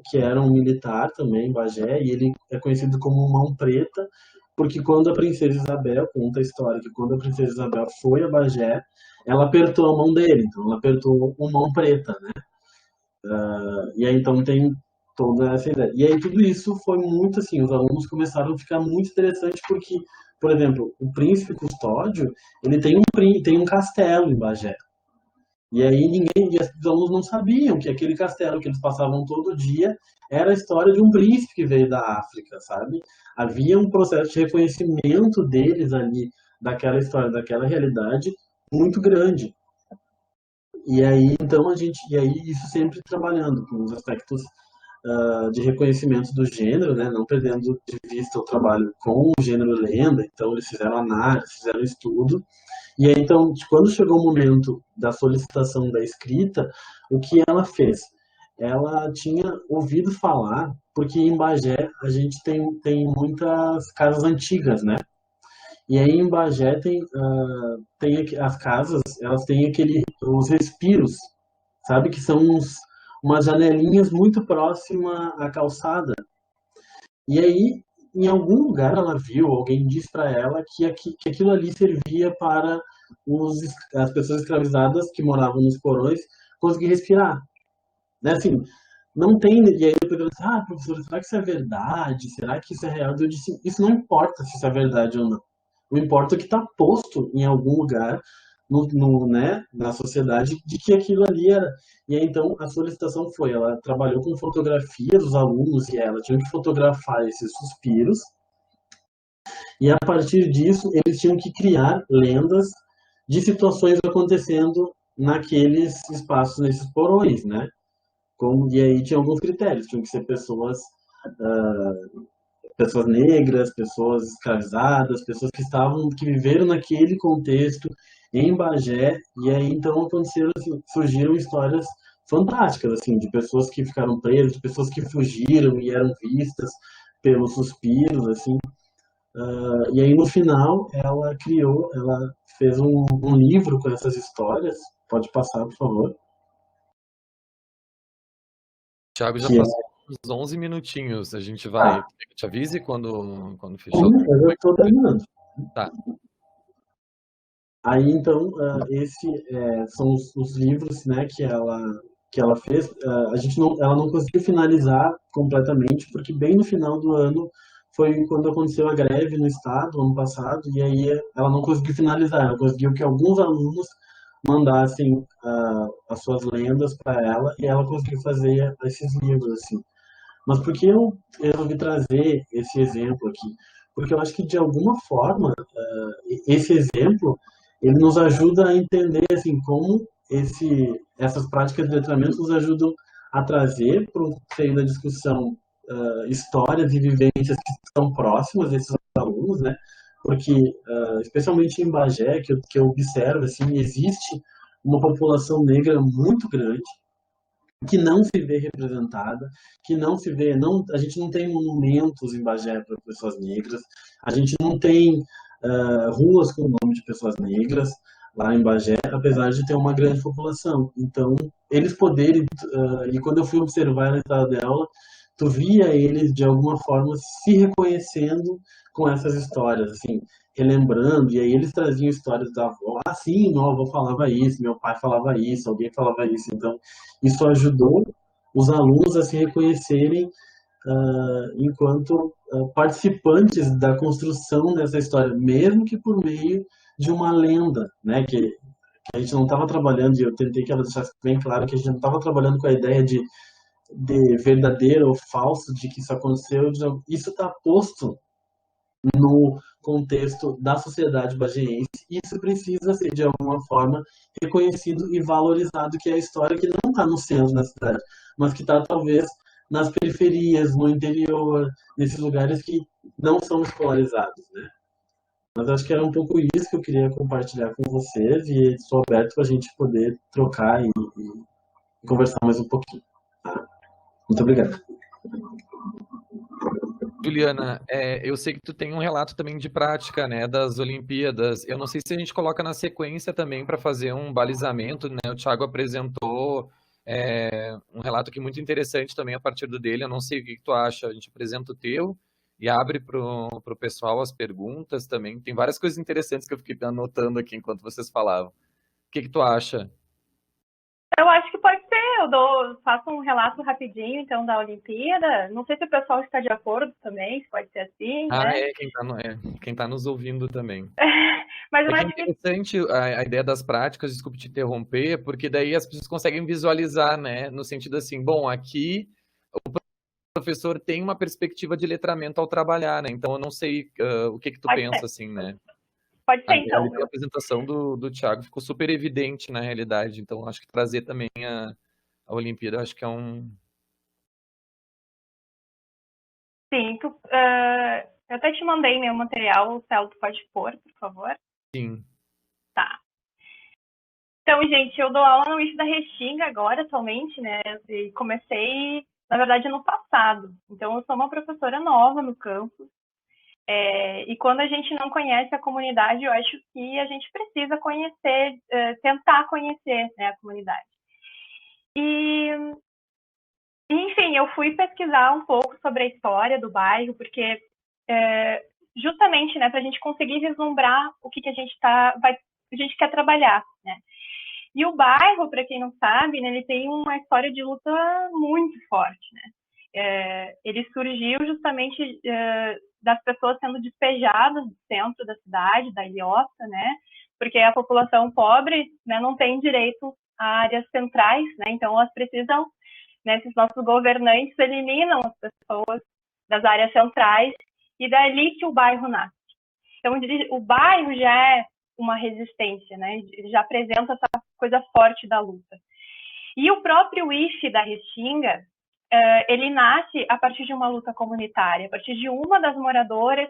que era um militar também, em Bagé, e ele é conhecido como Mão Preta, porque quando a princesa Isabel, conta a história que quando a princesa Isabel foi a Bagé, ela apertou a mão dele, então ela apertou o Mão Preta, né? E aí então tem toda essa ideia. E aí tudo isso foi muito assim, os alunos começaram a ficar muito interessante porque, por exemplo, o Príncipe Custódio, ele tem um castelo em Bagé. E aí os alunos não sabiam que aquele castelo que eles passavam todo dia era a história de um príncipe que veio da África, sabe? Havia um processo de reconhecimento deles ali, daquela história, daquela realidade, muito grande. E aí, então, e aí isso sempre trabalhando com os aspectos de reconhecimento do gênero, né? Não perdendo de vista o trabalho com o gênero lenda, então eles fizeram análise, fizeram estudo, e aí, então, quando chegou o momento da solicitação da escrita, o que ela fez? Ela tinha ouvido falar, porque em Bagé a gente tem muitas casas antigas, né? E aí em Bagé as casas, elas têm os respiros, sabe? Que são umas janelinhas muito próximas à calçada. E aí, em algum lugar ela viu, alguém disse para ela que aquilo ali servia para as pessoas escravizadas que moravam nos porões conseguir respirar, né? Assim, não tem. E aí depois ela disse, professor, será que isso é verdade? Será que isso é real? Eu disse, isso não importa se isso é verdade ou não. O importa é que está posto em algum lugar né, na sociedade de que aquilo ali era. E aí, então, a solicitação foi, ela trabalhou com fotografias dos alunos e ela tinha que fotografar esses suspiros, e a partir disso, eles tinham que criar lendas de situações acontecendo naqueles espaços, nesses porões, né? E aí tinha alguns critérios, tinham que ser pessoas negras, pessoas escravizadas, pessoas que viveram naquele contexto em Bagé, e aí então aconteceram, assim, surgiram histórias fantásticas, assim, de pessoas que ficaram presas, de pessoas que fugiram e eram vistas pelos suspiros, assim. E aí no final ela fez um livro com essas histórias. Pode passar, por favor. Thiago já Que é, passou uns 11 minutinhos. A gente vai. Quer que eu te avise quando fechou? eu já estou terminando. Tá. Aí então são os livros, né, que ela fez. Ela não conseguiu finalizar completamente porque bem no final do ano foi quando aconteceu a greve no estado ano passado, e aí ela não conseguiu finalizar. Ela conseguiu que alguns alunos mandassem as suas lendas para ela, e ela conseguiu fazer esses livros assim. Mas por que eu resolvi trazer esse exemplo aqui? Porque eu acho que de alguma forma esse exemplo ele nos ajuda a entender assim como essas práticas de letramento nos ajudam a trazer para o seio da discussão histórias e vivências que estão próximas desses alunos, né? Porque especialmente em Bagé, que eu observo assim, existe uma população negra muito grande que não se vê representada, que não se vê, a gente não tem monumentos em Bagé para pessoas negras, a gente não tem ruas com o nome de pessoas negras lá em Bagé, apesar de ter uma grande população. Então, eles poderem, e quando eu fui observar na sala de aula, tu via eles de alguma forma se reconhecendo com essas histórias, assim, relembrando, e aí eles traziam histórias da avó, sim, meu avô falava isso, meu pai falava isso, alguém falava isso, então isso ajudou os alunos a se reconhecerem enquanto participantes da construção dessa história, mesmo que por meio de uma lenda, né, que a gente não estava trabalhando, e eu tentei que ela deixasse bem claro que a gente não estava trabalhando com a ideia de verdadeiro ou falso, de que isso aconteceu, isso está posto no contexto da sociedade bagiense, e isso precisa ser, de alguma forma, reconhecido e valorizado, que é a história que não está no centro da cidade, mas que está, talvez, nas periferias, no interior, nesses lugares que não são escolarizados, né? Mas acho que era um pouco isso que eu queria compartilhar com vocês, e estou aberto para a gente poder trocar e conversar mais um pouquinho. Tá? Muito obrigado. Juliana, eu sei que tu tem um relato também de prática, né, das Olimpíadas. Eu não sei se a gente coloca na sequência também para fazer um balizamento, né? O Thiago apresentou um relato aqui muito interessante também a partir do dele. Eu não sei o que tu acha. A gente apresenta o teu e abre pro pessoal as perguntas também. Tem várias coisas interessantes que eu fiquei anotando aqui enquanto vocês falavam. O que tu acha? Eu acho que pode ser. Faço um relato rapidinho, então, da Olimpíada. Não sei se o pessoal está de acordo também, se pode ser assim, Ah, né? quem tá nos ouvindo também. Mas É eu que é acho que interessante a ideia das práticas, desculpe te interromper, porque daí as pessoas conseguem visualizar, né? No sentido assim, bom, aqui o professor tem uma perspectiva de letramento ao trabalhar, né? Então eu não sei o que tu pode ser. pensa, assim, né? Pode ser, Ali então. pela apresentação do Thiago ficou super evidente na realidade, então acho que trazer também a Olimpíada, acho que é um... Sim, eu até te mandei meu material, o Celso pode pôr, por favor. Sim. Tá. Então, gente, eu dou aula no IF da Restinga agora, atualmente, né? E comecei, na verdade, ano passado. Então, eu sou uma professora nova no campus. E quando a gente não conhece a comunidade, eu acho que a gente precisa conhecer, tentar conhecer, né, a comunidade. E, enfim, eu fui pesquisar um pouco sobre a história do bairro, porque justamente, né, para a gente conseguir vislumbrar o que a gente a gente quer trabalhar, né? E o bairro, para quem não sabe, né, ele tem uma história de luta muito forte, né? Ele surgiu justamente das pessoas sendo despejadas do centro da cidade, da ilhota, né? Porque a população pobre, né, não tem direito a áreas centrais, né? Então elas precisam, né, esses nossos governantes eliminam as pessoas das áreas centrais e dali que o bairro nasce. Então o bairro já é uma resistência, né? Ele já apresenta essa coisa forte da luta. E o próprio IF da Restinga, ele nasce a partir de uma luta comunitária, a partir de uma das moradoras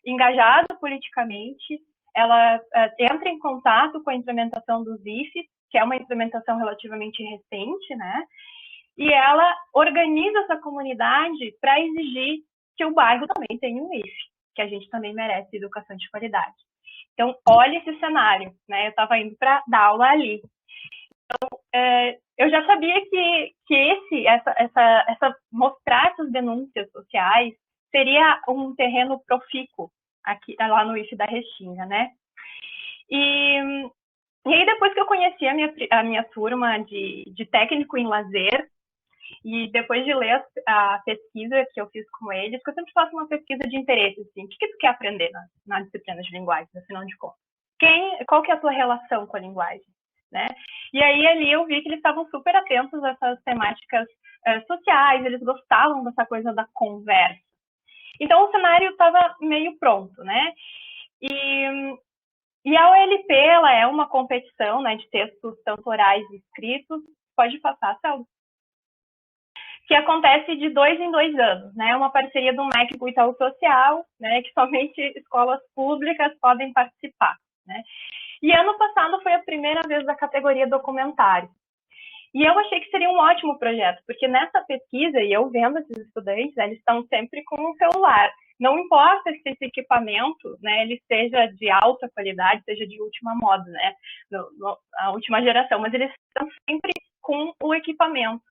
engajada politicamente, ela entra em contato com a implementação dos IFs, que é uma implementação relativamente recente, né? E ela organiza essa comunidade para exigir que o bairro também tenha um IF, que a gente também merece educação de qualidade. Então, olha esse cenário, né? Eu estava indo para dar aula ali. Então, eu já sabia que mostrar essas denúncias sociais seria um terreno profícuo aqui, lá no IF da Restinga, né? E aí, depois que eu conheci a minha turma de técnico em lazer, e depois de ler a pesquisa que eu fiz com eles, porque eu sempre faço uma pesquisa de interesse, assim, o que tu quer aprender na disciplina de linguagem, afinal de contas? Qual que é a tua relação com a linguagem? Né? E aí ali eu vi que eles estavam super atentos a essas temáticas sociais, eles gostavam dessa coisa da conversa. Então o cenário estava meio pronto, né? E a OLP, ela é uma competição, né, de textos tanto orais e escritos, pode passar, Celso? Que acontece de 2 em 2 anos, né? Uma parceria do MEC com o Itaú Social, né? Que somente escolas públicas podem participar, né? E ano passado foi a primeira vez da categoria documentário. E eu achei que seria um ótimo projeto, porque nessa pesquisa, e eu vendo esses estudantes, né, eles estão sempre com um celular. Não importa se esse equipamento, né, ele seja de alta qualidade, seja de última moda, né, a última geração, mas eles estão sempre com o equipamento.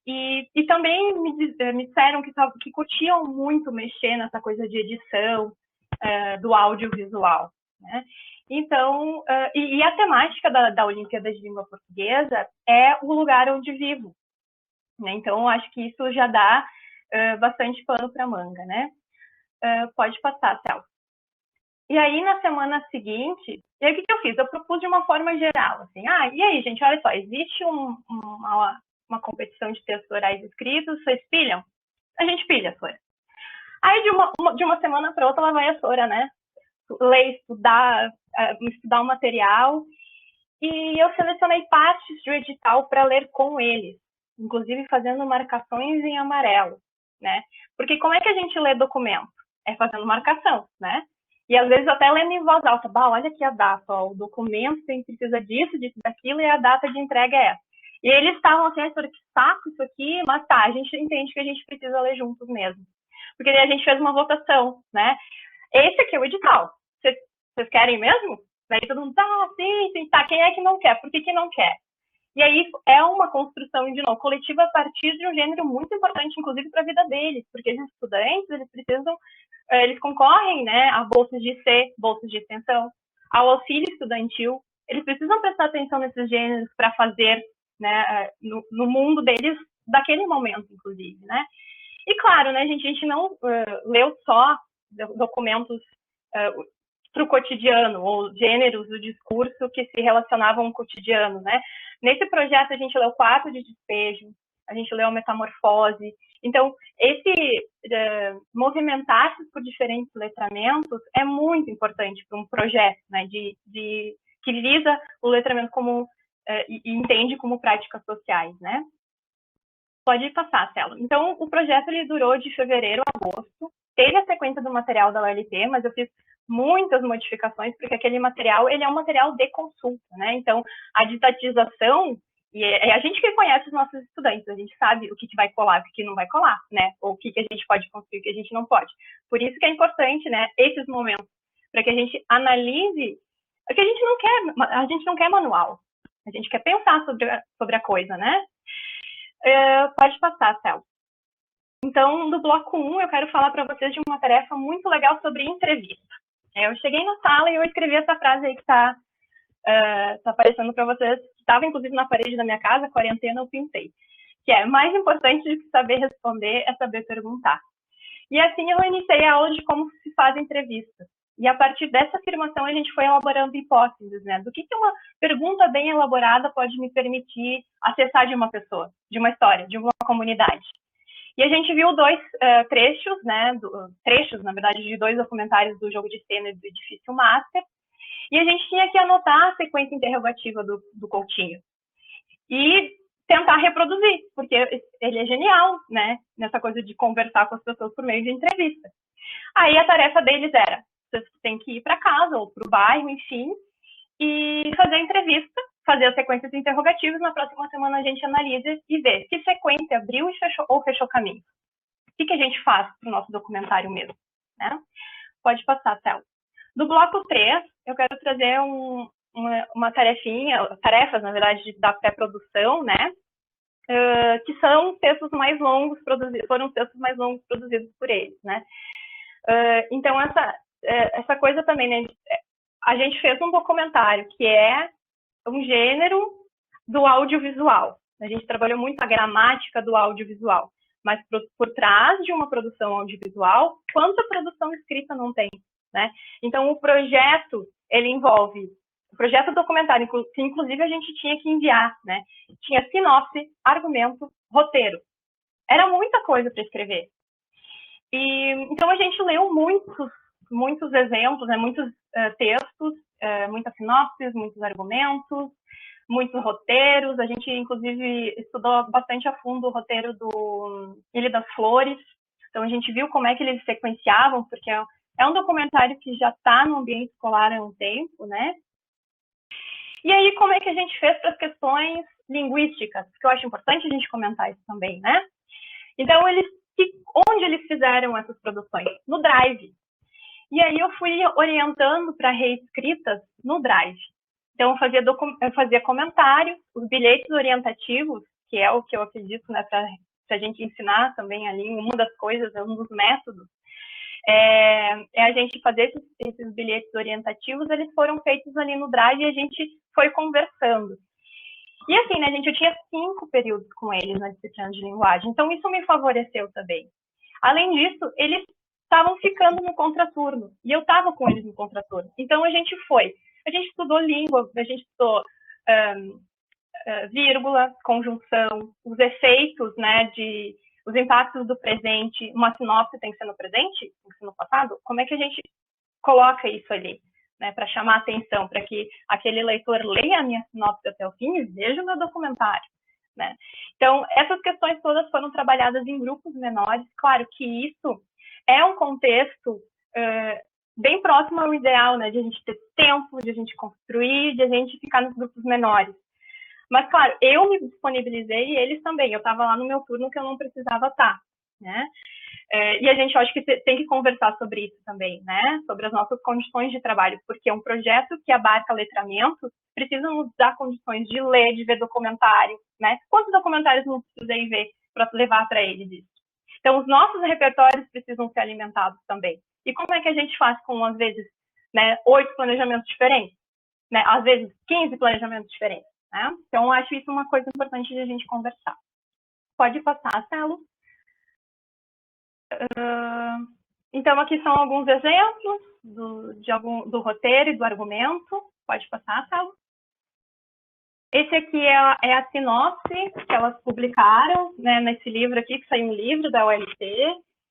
E também me disseram que curtiam muito mexer nessa coisa de edição do audiovisual, né? Então, e a temática da Olimpíada de Língua Portuguesa é o lugar onde vivo, né? Então, acho que isso já dá bastante pano para manga, né? Pode passar, Celso. E aí, na semana seguinte, e aí, o que eu fiz? Eu propus de uma forma geral, assim, e aí, gente, olha só, existe uma competição de textos orais escritos, vocês pilham? A gente pilha, Sora. Aí, de uma semana para outra, ela vai a Sora, né? Ler, estudar o material, e eu selecionei partes do edital para ler com eles, inclusive fazendo marcações em amarelo, né? Porque como é que a gente lê documento? É fazendo marcação, né? E às vezes até lendo em voz alta, olha aqui a data, o documento precisa disso, daquilo, e a data de entrega é essa. E eles estavam assim, que saco isso aqui, mas tá, a gente entende que a gente precisa ler juntos mesmo. porque a gente fez uma votação, né? Esse aqui é o edital. Vocês querem mesmo? Daí todo mundo, sim, tá. Quem é que não quer? Por que não quer? E aí é uma construção, de novo, coletiva a partir de um gênero muito importante, inclusive para a vida deles, porque os estudantes, eles concorrem, né, a bolsas de IC, bolsas de extensão, ao auxílio estudantil, eles precisam prestar atenção nesses gêneros para fazer, né, no mundo deles, daquele momento, inclusive, né. E claro, né, a gente não leu só documentos para o cotidiano, ou gêneros do discurso que se relacionavam ao cotidiano, né? Nesse projeto, a gente leu 4 de despejo, a gente leu a Metamorfose. Então, esse movimentar-se por diferentes letramentos é muito importante para um projeto, né? Que visa o letramento como, e entende como práticas sociais, né? Pode passar, Celo. Então, o projeto ele durou de fevereiro a agosto. Teve a sequência do material da ULP, mas eu fiz muitas modificações, porque aquele material, ele é um material de consulta, né? Então, a didatização, e é a gente que conhece os nossos estudantes, a gente sabe o que vai colar, o que não vai colar, né? Ou o que a gente pode construir, o que a gente não pode. Por isso que é importante, né, esses momentos, para que a gente analise, porque a gente não quer manual, a gente quer pensar sobre a coisa, né? Pode passar, Cel. Então, no bloco 1, eu quero falar para vocês de uma tarefa muito legal sobre entrevista. Eu cheguei na sala e eu escrevi essa frase aí que está aparecendo para vocês, que estava inclusive na parede da minha casa, quarentena, eu pintei. Que é, mais importante do que saber responder é saber perguntar. E assim eu iniciei a aula de como se faz entrevista. E a partir dessa afirmação a gente foi elaborando hipóteses, né? Do que uma pergunta bem elaborada pode me permitir acessar de uma pessoa, de uma história, de uma comunidade. E a gente viu 2 trechos, né? Na verdade, de 2 documentários do Jogo de Cena e do Edifício Master. E a gente tinha que anotar a sequência interrogativa do Coutinho. E tentar reproduzir, porque ele é genial, né? Nessa coisa de conversar com as pessoas por meio de entrevista. Aí a tarefa deles era, vocês têm que ir para casa ou para o bairro, enfim, e fazer a entrevista, fazer as sequências interrogativas. Na próxima semana a gente analisa e vê se sequência abriu e fechou, ou fechou caminho. O que a gente faz para o nosso documentário mesmo, né? Pode passar, Théo. Do bloco 3, eu quero trazer uma tarefas, na verdade, da pré-produção, né? Que são textos mais longos foram textos mais longos produzidos por eles, né? Então, essa coisa também, né? A gente fez um documentário que é um gênero do audiovisual. A gente trabalhou muito a gramática do audiovisual, mas por trás de uma produção audiovisual, quanta produção escrita não tem, né? Então, o projeto, ele envolve o projeto documentário, que inclusive a gente tinha que enviar, né? Tinha sinopse, argumento, roteiro. Era muita coisa para escrever. E então a gente leu muitos exemplos, né? Muitos textos, muitas sinopses, muitos argumentos, muitos roteiros. A gente, inclusive, estudou bastante a fundo o roteiro do Ilha das Flores. Então, a gente viu como é que eles sequenciavam, porque é um documentário que já está no ambiente escolar há um tempo, né? E aí, como é que a gente fez para as questões linguísticas? Porque eu acho importante a gente comentar isso também, né? Então, onde eles fizeram essas produções? No Drive. E aí eu fui orientando para reescritas no Drive. Então, eu fazia comentários, os bilhetes orientativos, que é o que eu acredito, né, para a gente ensinar também ali, uma das coisas, um dos métodos, é a gente fazer esses bilhetes orientativos, eles foram feitos ali no Drive e a gente foi conversando. E assim, né, gente, eu tinha 5 períodos com eles na disciplina de linguagem, então isso me favoreceu também. Além disso, eles estavam ficando no contraturno, e eu estava com eles no contraturno. Então a gente estudou língua, a gente estudou vírgula, conjunção, os efeitos, né, os impactos do presente. Uma sinopse tem que ser no presente, tem que ser no passado. Como é que a gente coloca isso ali, né, para chamar a atenção, para que aquele leitor leia a minha sinopse até o fim e veja o meu documentário, né? Então, essas questões todas foram trabalhadas em grupos menores. Claro que isso é um contexto bem próximo ao ideal, né, de a gente ter tempo, de a gente construir, de a gente ficar nos grupos menores. Mas, claro, eu me disponibilizei e eles também. Eu estava lá no meu turno que eu não precisava estar, né? E a gente acha que tem que conversar sobre isso também, né? Sobre as nossas condições de trabalho, porque um projeto que abarca letramento precisa nos dar condições de ler, de ver documentário, né? Quantos documentários não precisei ver para levar para ele disso? Então, os nossos repertórios precisam ser alimentados também. E como é que a gente faz com, às vezes, né, 8 planejamentos diferentes? Né? Às vezes, 15 planejamentos diferentes. Né? Então, eu acho isso uma coisa importante de a gente conversar. Pode passar, Celo. Então, aqui são alguns exemplos do roteiro e do argumento. Pode passar, Celo. Esse aqui é a sinopse que elas publicaram, né, nesse livro aqui, que saiu um livro da ULT.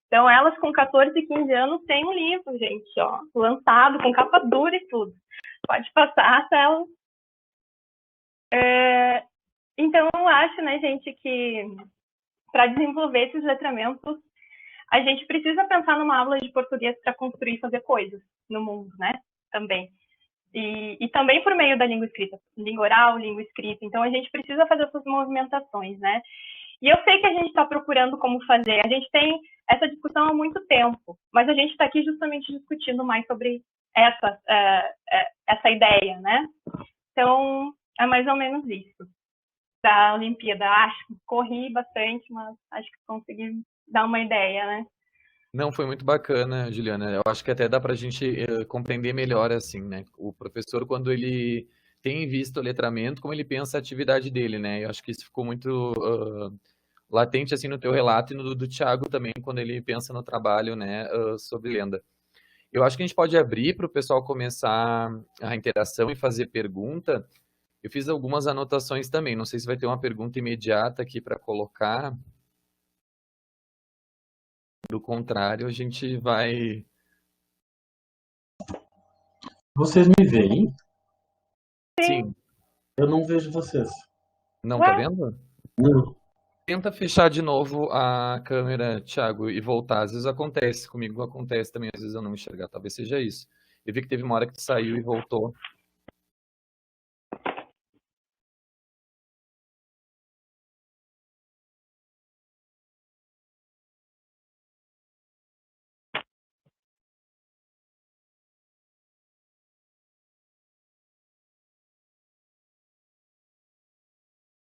Então, elas com 14 e 15 anos têm um livro, gente, ó, lançado, com capa dura e tudo. Pode passar, Celo. Então, eu acho, né, gente, que para desenvolver esses letramentos, a gente precisa pensar numa aula de português para construir e fazer coisas no mundo, né, também. E também por meio da língua escrita, língua oral, língua escrita. Então, a gente precisa fazer essas movimentações, né? E eu sei que a gente está procurando como fazer. A gente tem essa discussão há muito tempo, mas a gente está aqui justamente discutindo mais sobre essa ideia, né? Então, é mais ou menos isso. Da Olimpíada, acho que corri bastante, mas acho que consegui dar uma ideia, né? Não, foi muito bacana, Juliana. Eu acho que até dá para a gente compreender melhor, assim, né? O professor, quando ele tem em vista o letramento, como ele pensa a atividade dele, né? Eu acho que isso ficou muito latente, assim, no teu relato e no do Thiago também, quando ele pensa no trabalho, né, sobre lenda. Eu acho que a gente pode abrir para o pessoal começar a interação e fazer pergunta. Eu fiz algumas anotações também. Não sei se vai ter uma pergunta imediata aqui para colocar. Do contrário, a gente vai... Vocês me veem? Sim. Eu não vejo vocês. Não tá vendo? Não. Tenta fechar de novo a câmera, Thiago, e voltar. Às vezes acontece, comigo acontece também, às vezes eu não enxergar. Talvez seja isso. Eu vi que teve uma hora que tu saiu e voltou.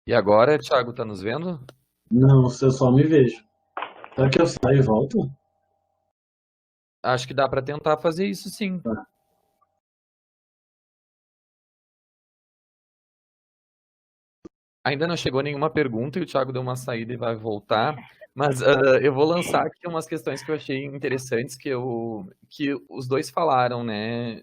E agora, Thiago, tá nos vendo? Não, eu só me vejo. Será que eu saio e volto? Acho que dá para tentar fazer isso, sim. Tá. Ainda não chegou nenhuma pergunta e o Thiago deu uma saída e vai voltar. Mas eu vou lançar aqui umas questões que eu achei interessantes que os dois falaram, né,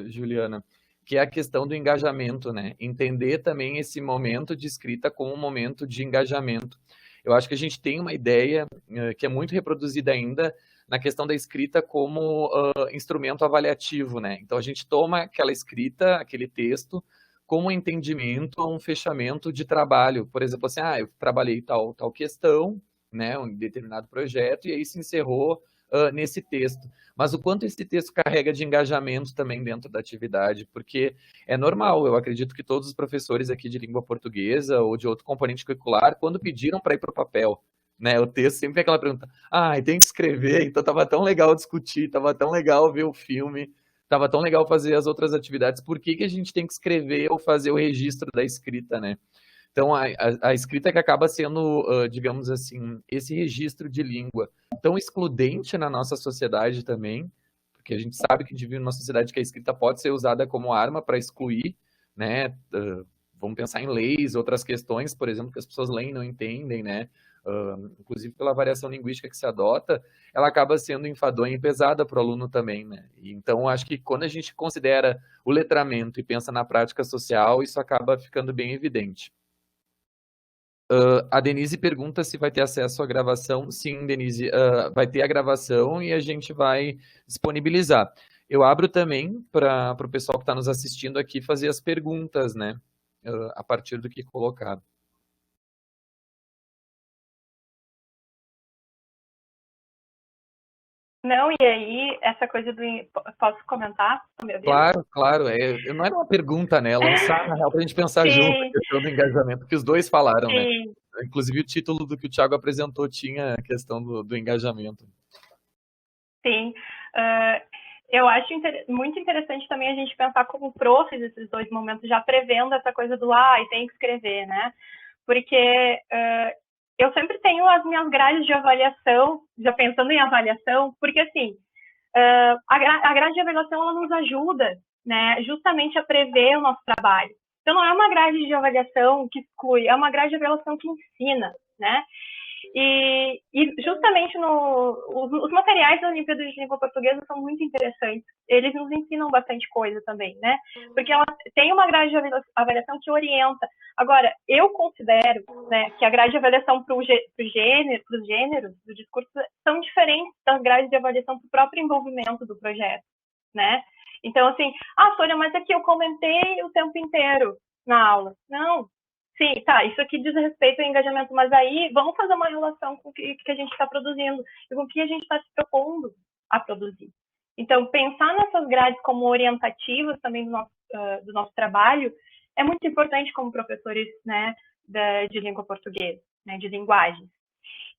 Juliana? Que é a questão do engajamento, né? Entender também esse momento de escrita como um momento de engajamento. Eu acho que a gente tem uma ideia que é muito reproduzida ainda na questão da escrita como instrumento avaliativo, né? Então a gente toma aquela escrita, aquele texto, como um entendimento, um fechamento de trabalho. Por exemplo, assim, eu trabalhei tal questão, né, um determinado projeto, e aí se encerrou nesse texto. Mas o quanto esse texto carrega de engajamento também dentro da atividade, porque é normal, eu acredito que todos os professores aqui de língua portuguesa ou de outro componente curricular, quando pediram para ir para o papel, né, o texto sempre é aquela pergunta, tem que escrever, então estava tão legal discutir, estava tão legal ver o filme, estava tão legal fazer as outras atividades, por que a gente tem que escrever ou fazer o registro da escrita, né? Então, a escrita que acaba sendo, digamos assim, esse registro de língua tão excludente na nossa sociedade também, porque a gente sabe que a gente vive numa sociedade que a escrita pode ser usada como arma para excluir, né? Vamos pensar em leis, outras questões, por exemplo, que as pessoas leem e não entendem, né? Inclusive pela variação linguística que se adota, ela acaba sendo enfadonha e pesada para o aluno também, né? Então, acho que quando a gente considera o letramento e pensa na prática social, isso acaba ficando bem evidente. A Denise pergunta se vai ter acesso à gravação. Sim, Denise, vai ter a gravação e a gente vai disponibilizar. Eu abro também para o pessoal que está nos assistindo aqui fazer as perguntas, né? A partir do que colocado. Não, e aí, essa coisa do... Posso comentar? Meu Deus. Claro. Não era uma pergunta, né? Lançar, na real, para a gente pensar Sim. junto a questão do engajamento, que os dois falaram, Sim. né? Inclusive o título do que o Thiago apresentou tinha a questão do engajamento. Sim. Eu acho muito interessante também a gente pensar como profs esses dois momentos, já prevendo essa coisa do e tem que escrever, né? Porque eu sempre tenho as minhas grades de avaliação, já pensando em avaliação, porque assim, a grade de avaliação ela nos ajuda, né, justamente a prever o nosso trabalho. Então não é uma grade de avaliação que exclui, é uma grade de avaliação que ensina, né? E justamente os materiais da Olimpíada de Língua Portuguesa são muito interessantes. Eles nos ensinam bastante coisa também, né? Porque ela tem uma grade de avaliação que orienta. Agora, eu considero, né, que a grade de avaliação para os gêneros do discurso são diferentes das grades de avaliação para o próprio envolvimento do projeto, né? Então, assim, Sônia, mas aqui eu comentei o tempo inteiro na aula. Não. Sim, tá, isso aqui diz respeito ao engajamento, mas aí vamos fazer uma relação com o que a gente está produzindo e com o que a gente está se propondo a produzir. Então, pensar nessas grades como orientativas também do nosso trabalho é muito importante como professores, né, de língua portuguesa, né, de linguagem.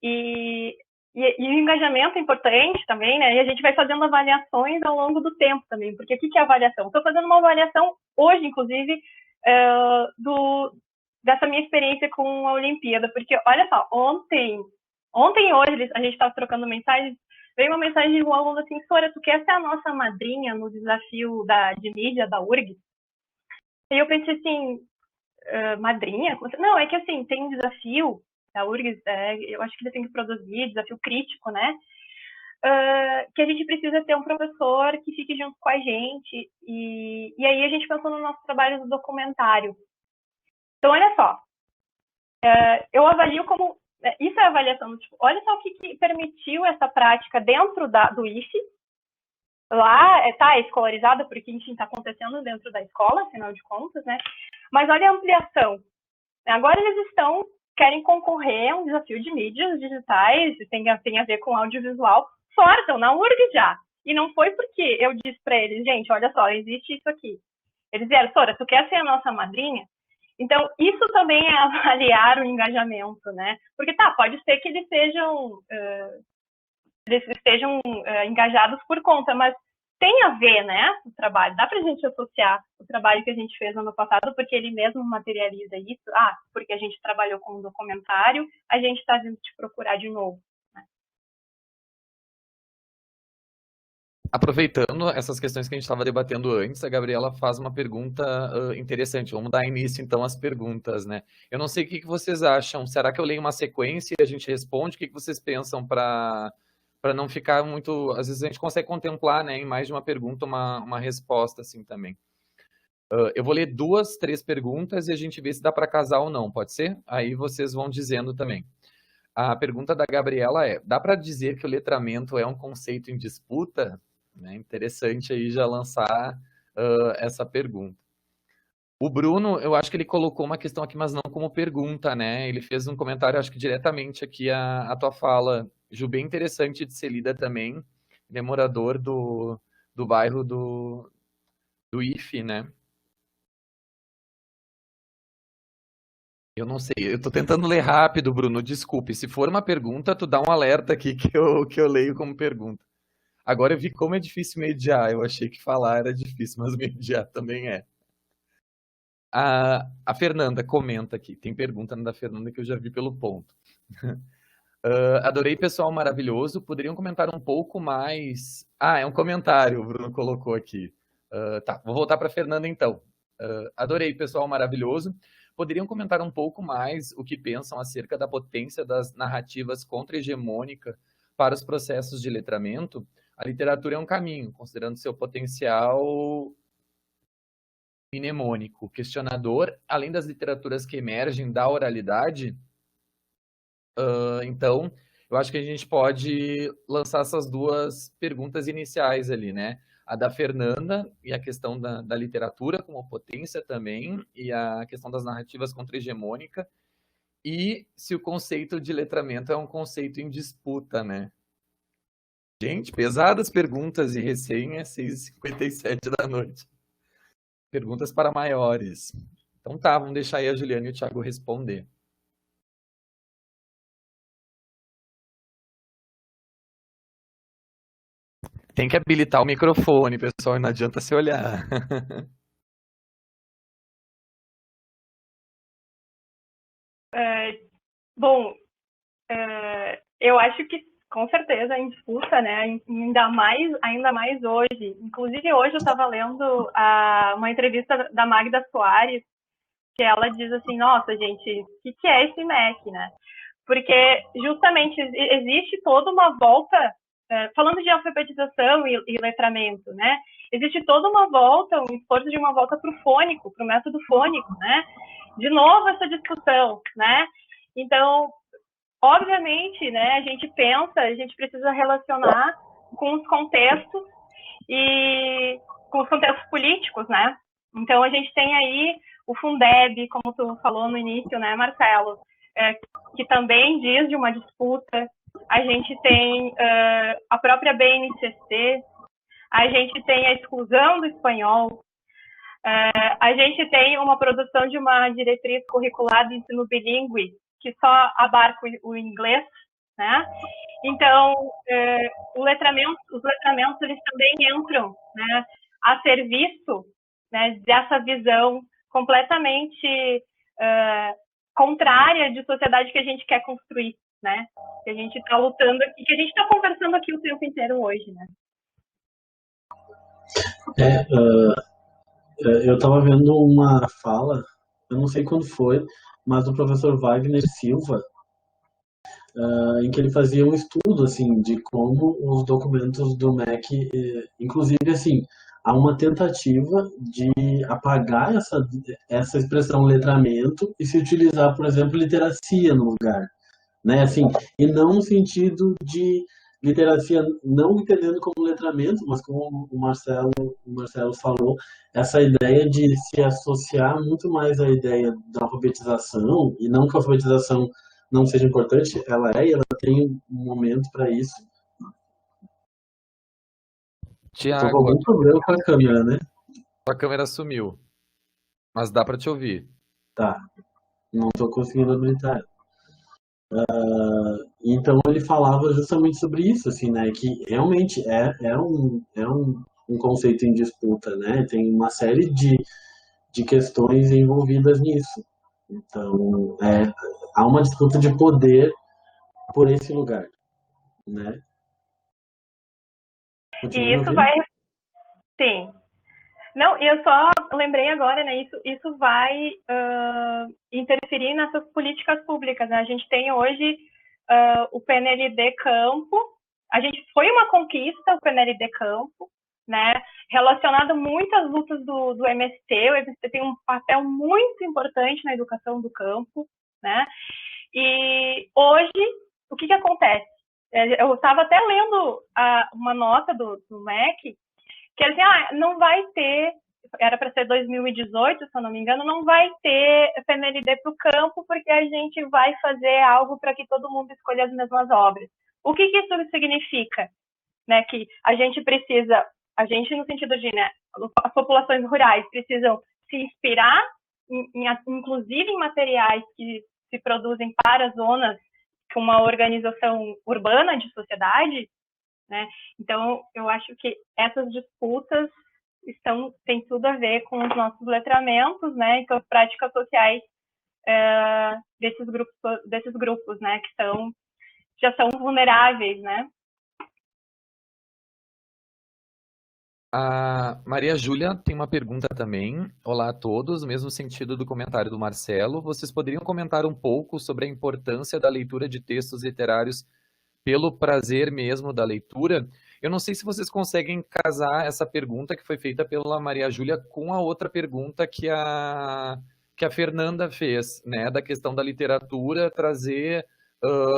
E o engajamento é importante também, né, e a gente vai fazendo avaliações ao longo do tempo também, porque o que é avaliação? Estou fazendo uma avaliação hoje, inclusive, dessa minha experiência com a Olimpíada, porque, olha só, ontem e hoje, a gente estava trocando mensagens, veio uma mensagem de um aluno assim, Sora, tu quer ser a nossa madrinha no desafio de mídia da URGS? E eu pensei assim, madrinha? Não, é que assim, tem um desafio da URGS, eu acho que ele tem que produzir, desafio crítico, né? Que a gente precisa ter um professor que fique junto com a gente, e aí a gente pensou no nosso trabalho do documentário. Então, olha só, eu avalio como... Isso é avaliação, tipo, olha só o que permitiu essa prática dentro do IFE. Lá está escolarizada, porque, enfim, está acontecendo dentro da escola, afinal de contas, né? Mas olha a ampliação. Agora eles querem concorrer a um desafio de mídias digitais, tem a ver com audiovisual, estão na URG já. E não foi porque eu disse para eles, gente, olha só, existe isso aqui. Eles disseram, Sora, tu quer ser a nossa madrinha? Então, isso também é avaliar o engajamento, né? Porque, pode ser que eles estejam engajados por conta, mas tem a ver, né, o trabalho. Dá pra gente associar o trabalho que a gente fez no ano passado, porque ele mesmo materializa isso. Porque a gente trabalhou com um documentário, a gente está vindo te procurar de novo. Aproveitando essas questões que a gente estava debatendo antes, a Gabriela faz uma pergunta interessante. Vamos dar início, então, às perguntas, né? Eu não sei o que vocês acham. Será que eu leio uma sequência e a gente responde? O que vocês pensam para não ficar muito... Às vezes a gente consegue contemplar, né, em mais de uma pergunta, uma resposta, assim, também. Eu vou ler 2, 3 perguntas e a gente vê se dá para casar ou não, pode ser? Aí vocês vão dizendo também. A pergunta da Gabriela é: dá para dizer que o letramento é um conceito em disputa? É interessante aí já lançar essa pergunta. O Bruno, eu acho que ele colocou uma questão aqui, mas não como pergunta, né? Ele fez um comentário, acho que diretamente aqui a tua fala, Ju, bem interessante de ser lida também. Ele é morador do bairro do IFE, né? Eu não sei, eu tô tentando ler rápido, Bruno, desculpe. Se for uma pergunta, tu dá um alerta aqui que eu leio como pergunta. Agora eu vi como é difícil mediar. Eu achei que falar era difícil, mas mediar também é. A Fernanda comenta aqui. Tem pergunta da Fernanda que eu já vi pelo ponto. Adorei, pessoal maravilhoso. Poderiam comentar um pouco mais... é um comentário, o Bruno colocou aqui. Tá, vou voltar para a Fernanda então. Adorei, pessoal maravilhoso. Poderiam comentar um pouco mais o que pensam acerca da potência das narrativas contra-hegemônicas para os processos de letramento? A literatura é um caminho, considerando seu potencial mnemônico, questionador, além das literaturas que emergem da oralidade. Então, eu acho que a gente pode lançar essas 2 perguntas iniciais ali, né? A da Fernanda e a questão da literatura como potência também, e a questão das narrativas contra-hegemônica, e se o conceito de letramento é um conceito em disputa, né? Gente, pesadas perguntas e recém é 6h57 da noite. Perguntas para maiores. Então tá, vamos deixar aí a Juliana e o Thiago responder. Tem que habilitar o microfone, pessoal, e não adianta se olhar. Bom, eu acho que com certeza é em disputa, né? Ainda mais hoje. Inclusive hoje eu estava lendo uma entrevista da Magda Soares, que ela diz assim, nossa, gente, o que é esse MEC, né? Porque justamente existe toda uma volta, falando de alfabetização e letramento, né? Existe toda uma volta, um esforço de uma volta para o fônico, para o método fônico, né? De novo essa discussão, né? Então, obviamente, né, a gente precisa relacionar com os contextos e com os contextos políticos, né? Então, a gente tem aí o Fundeb, como tu falou no início, né, Marcelo, que também diz de uma disputa. A gente tem a própria BNCC, a gente tem a exclusão do espanhol, a gente tem uma produção de uma diretriz curricular de ensino bilíngue que só abarca o inglês, né? Então, os letramentos eles também entram, né, a serviço, né, dessa visão completamente contrária de sociedade que a gente quer construir, né? Que a gente está lutando aqui, que a gente está conversando aqui o tempo inteiro hoje, né? Eu estava vendo uma fala, eu não sei quando foi, mas do professor Wagner Silva, em que ele fazia um estudo assim de como os documentos do MEC, inclusive assim, há uma tentativa de apagar essa expressão letramento e se utilizar, por exemplo, literacia no lugar, né? Assim, e não no sentido de literacia, não entendendo como letramento, mas como o Marcelo falou, essa ideia de se associar muito mais à ideia da alfabetização, e não que a alfabetização não seja importante, ela é, e ela tem um momento para isso. Estou com Tiago, algum problema com a câmera, né? a câmera sumiu, mas dá para te ouvir. Tá, não estou conseguindo habilitar. Então ele falava justamente sobre isso, assim, né? Que realmente é um conceito em disputa, né? Tem uma série de questões envolvidas nisso. Então, há uma disputa de poder por esse lugar, né? Continua E me isso ouvindo? vai, sim. Não, eu só lembrei agora, né? Isso vai interferir nessas políticas públicas, né? A gente tem hoje o PNLD Campo. A gente foi uma conquista o PNLD Campo, né? Relacionado muito às lutas do MST. O MST tem um papel muito importante na educação do campo, né? E hoje, o que acontece? Eu estava até lendo uma nota do MEC que assim, não vai ter, era para ser 2018, se eu não me engano, não vai ter PNLD para o campo, porque a gente vai fazer algo para que todo mundo escolha as mesmas obras. O que isso significa? Né, que a gente precisa, a gente no sentido de, né, as populações rurais precisam se inspirar, inclusive em materiais que se produzem para zonas com uma organização urbana de sociedade, né? Então, eu acho que essas disputas têm tudo a ver com os nossos letramentos, né? E com as práticas sociais desses grupos, né? Que já são vulneráveis, né? A Maria Júlia tem uma pergunta também. Olá a todos, mesmo sentido do comentário do Marcelo. Vocês poderiam comentar um pouco sobre a importância da leitura de textos literários pelo prazer mesmo da leitura? Eu não sei se vocês conseguem casar essa pergunta que foi feita pela Maria Júlia com a outra pergunta que a Fernanda fez, né, da questão da literatura trazer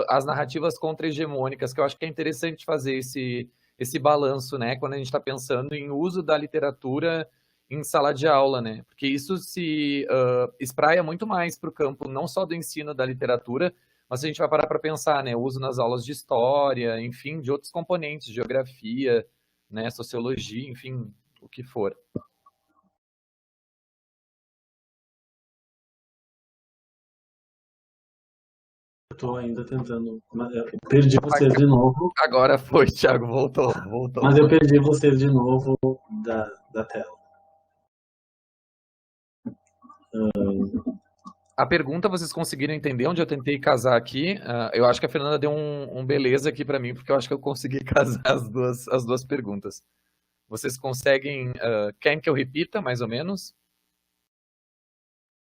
as narrativas contra-hegemônicas, que eu acho que é interessante fazer esse balanço, né, quando a gente está pensando em uso da literatura em sala de aula, né, porque isso se espraia muito mais para o campo, não só do ensino da literatura, mas a gente vai parar para pensar, né, o uso nas aulas de história, enfim, de outros componentes, geografia, né, sociologia, enfim, o que for. tô ainda tentando. Eu perdi vocês de novo, Agora foi, Thiago, voltou. mas eu perdi vocês de novo da tela. A pergunta, vocês conseguiram entender onde eu tentei casar aqui? Eu acho que a Fernanda deu um beleza aqui para mim, porque eu acho que eu consegui casar as duas perguntas. Vocês conseguem... querem que eu repita, mais ou menos?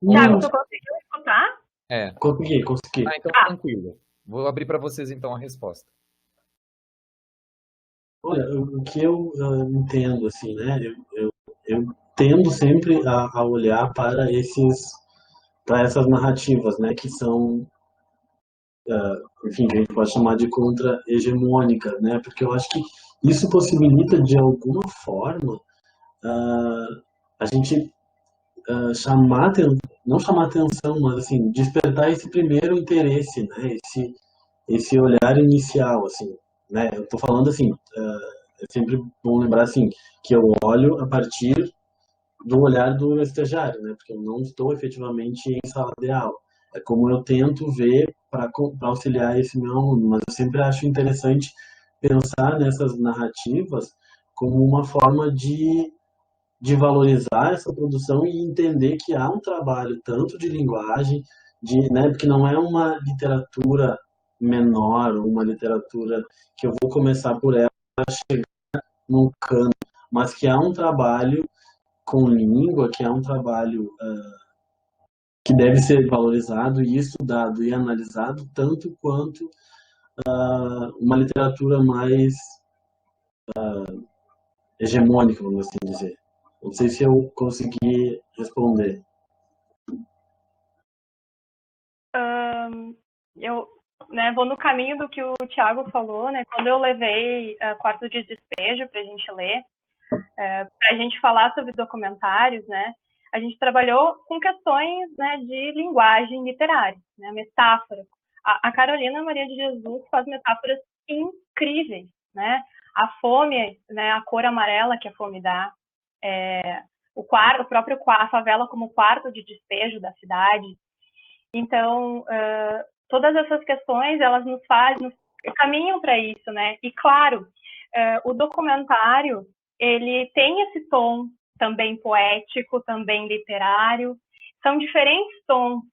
Thiago, tu conseguiu escutar? Consegui. Então tranquilo. Vou abrir para vocês, então, a resposta. Olha, o que eu entendo, assim, né? Eu tendo sempre a olhar para essas narrativas, né? Que são, enfim, que a gente pode chamar de contra-hegemônicas, né? Porque eu acho que isso possibilita, de alguma forma, a gente não chamar atenção, mas assim, despertar esse primeiro interesse, né? Esse olhar inicial, assim, né? Eu tô falando assim, é sempre bom lembrar assim, que eu olho a partir do olhar do estagiário, né? Porque eu não estou efetivamente em sala de aula. É como eu tento ver para auxiliar esse meu aluno, mas eu sempre acho interessante pensar nessas narrativas como uma forma de valorizar essa produção e entender que há um trabalho tanto de linguagem, né, porque não é uma literatura menor, uma literatura que eu vou começar por ela num cano, mas que há um trabalho com língua, que há um trabalho que deve ser valorizado e estudado e analisado tanto quanto uma literatura mais hegemônica, vamos assim dizer. Não sei se eu consegui responder. Eu vou no caminho do que o Thiago falou, né? Quando eu levei Quarto de Despejo para a gente ler, para a gente falar sobre documentários, né? A gente trabalhou com questões, né, de linguagem literária, né, metáfora. A Carolina Maria de Jesus faz metáforas incríveis, né? A fome, né, a cor amarela que a fome dá, a favela como quarto de despejo da cidade. Então, todas essas questões, elas nos caminham para isso, né? E, claro, o documentário, ele tem esse tom também poético, também literário, são diferentes tons,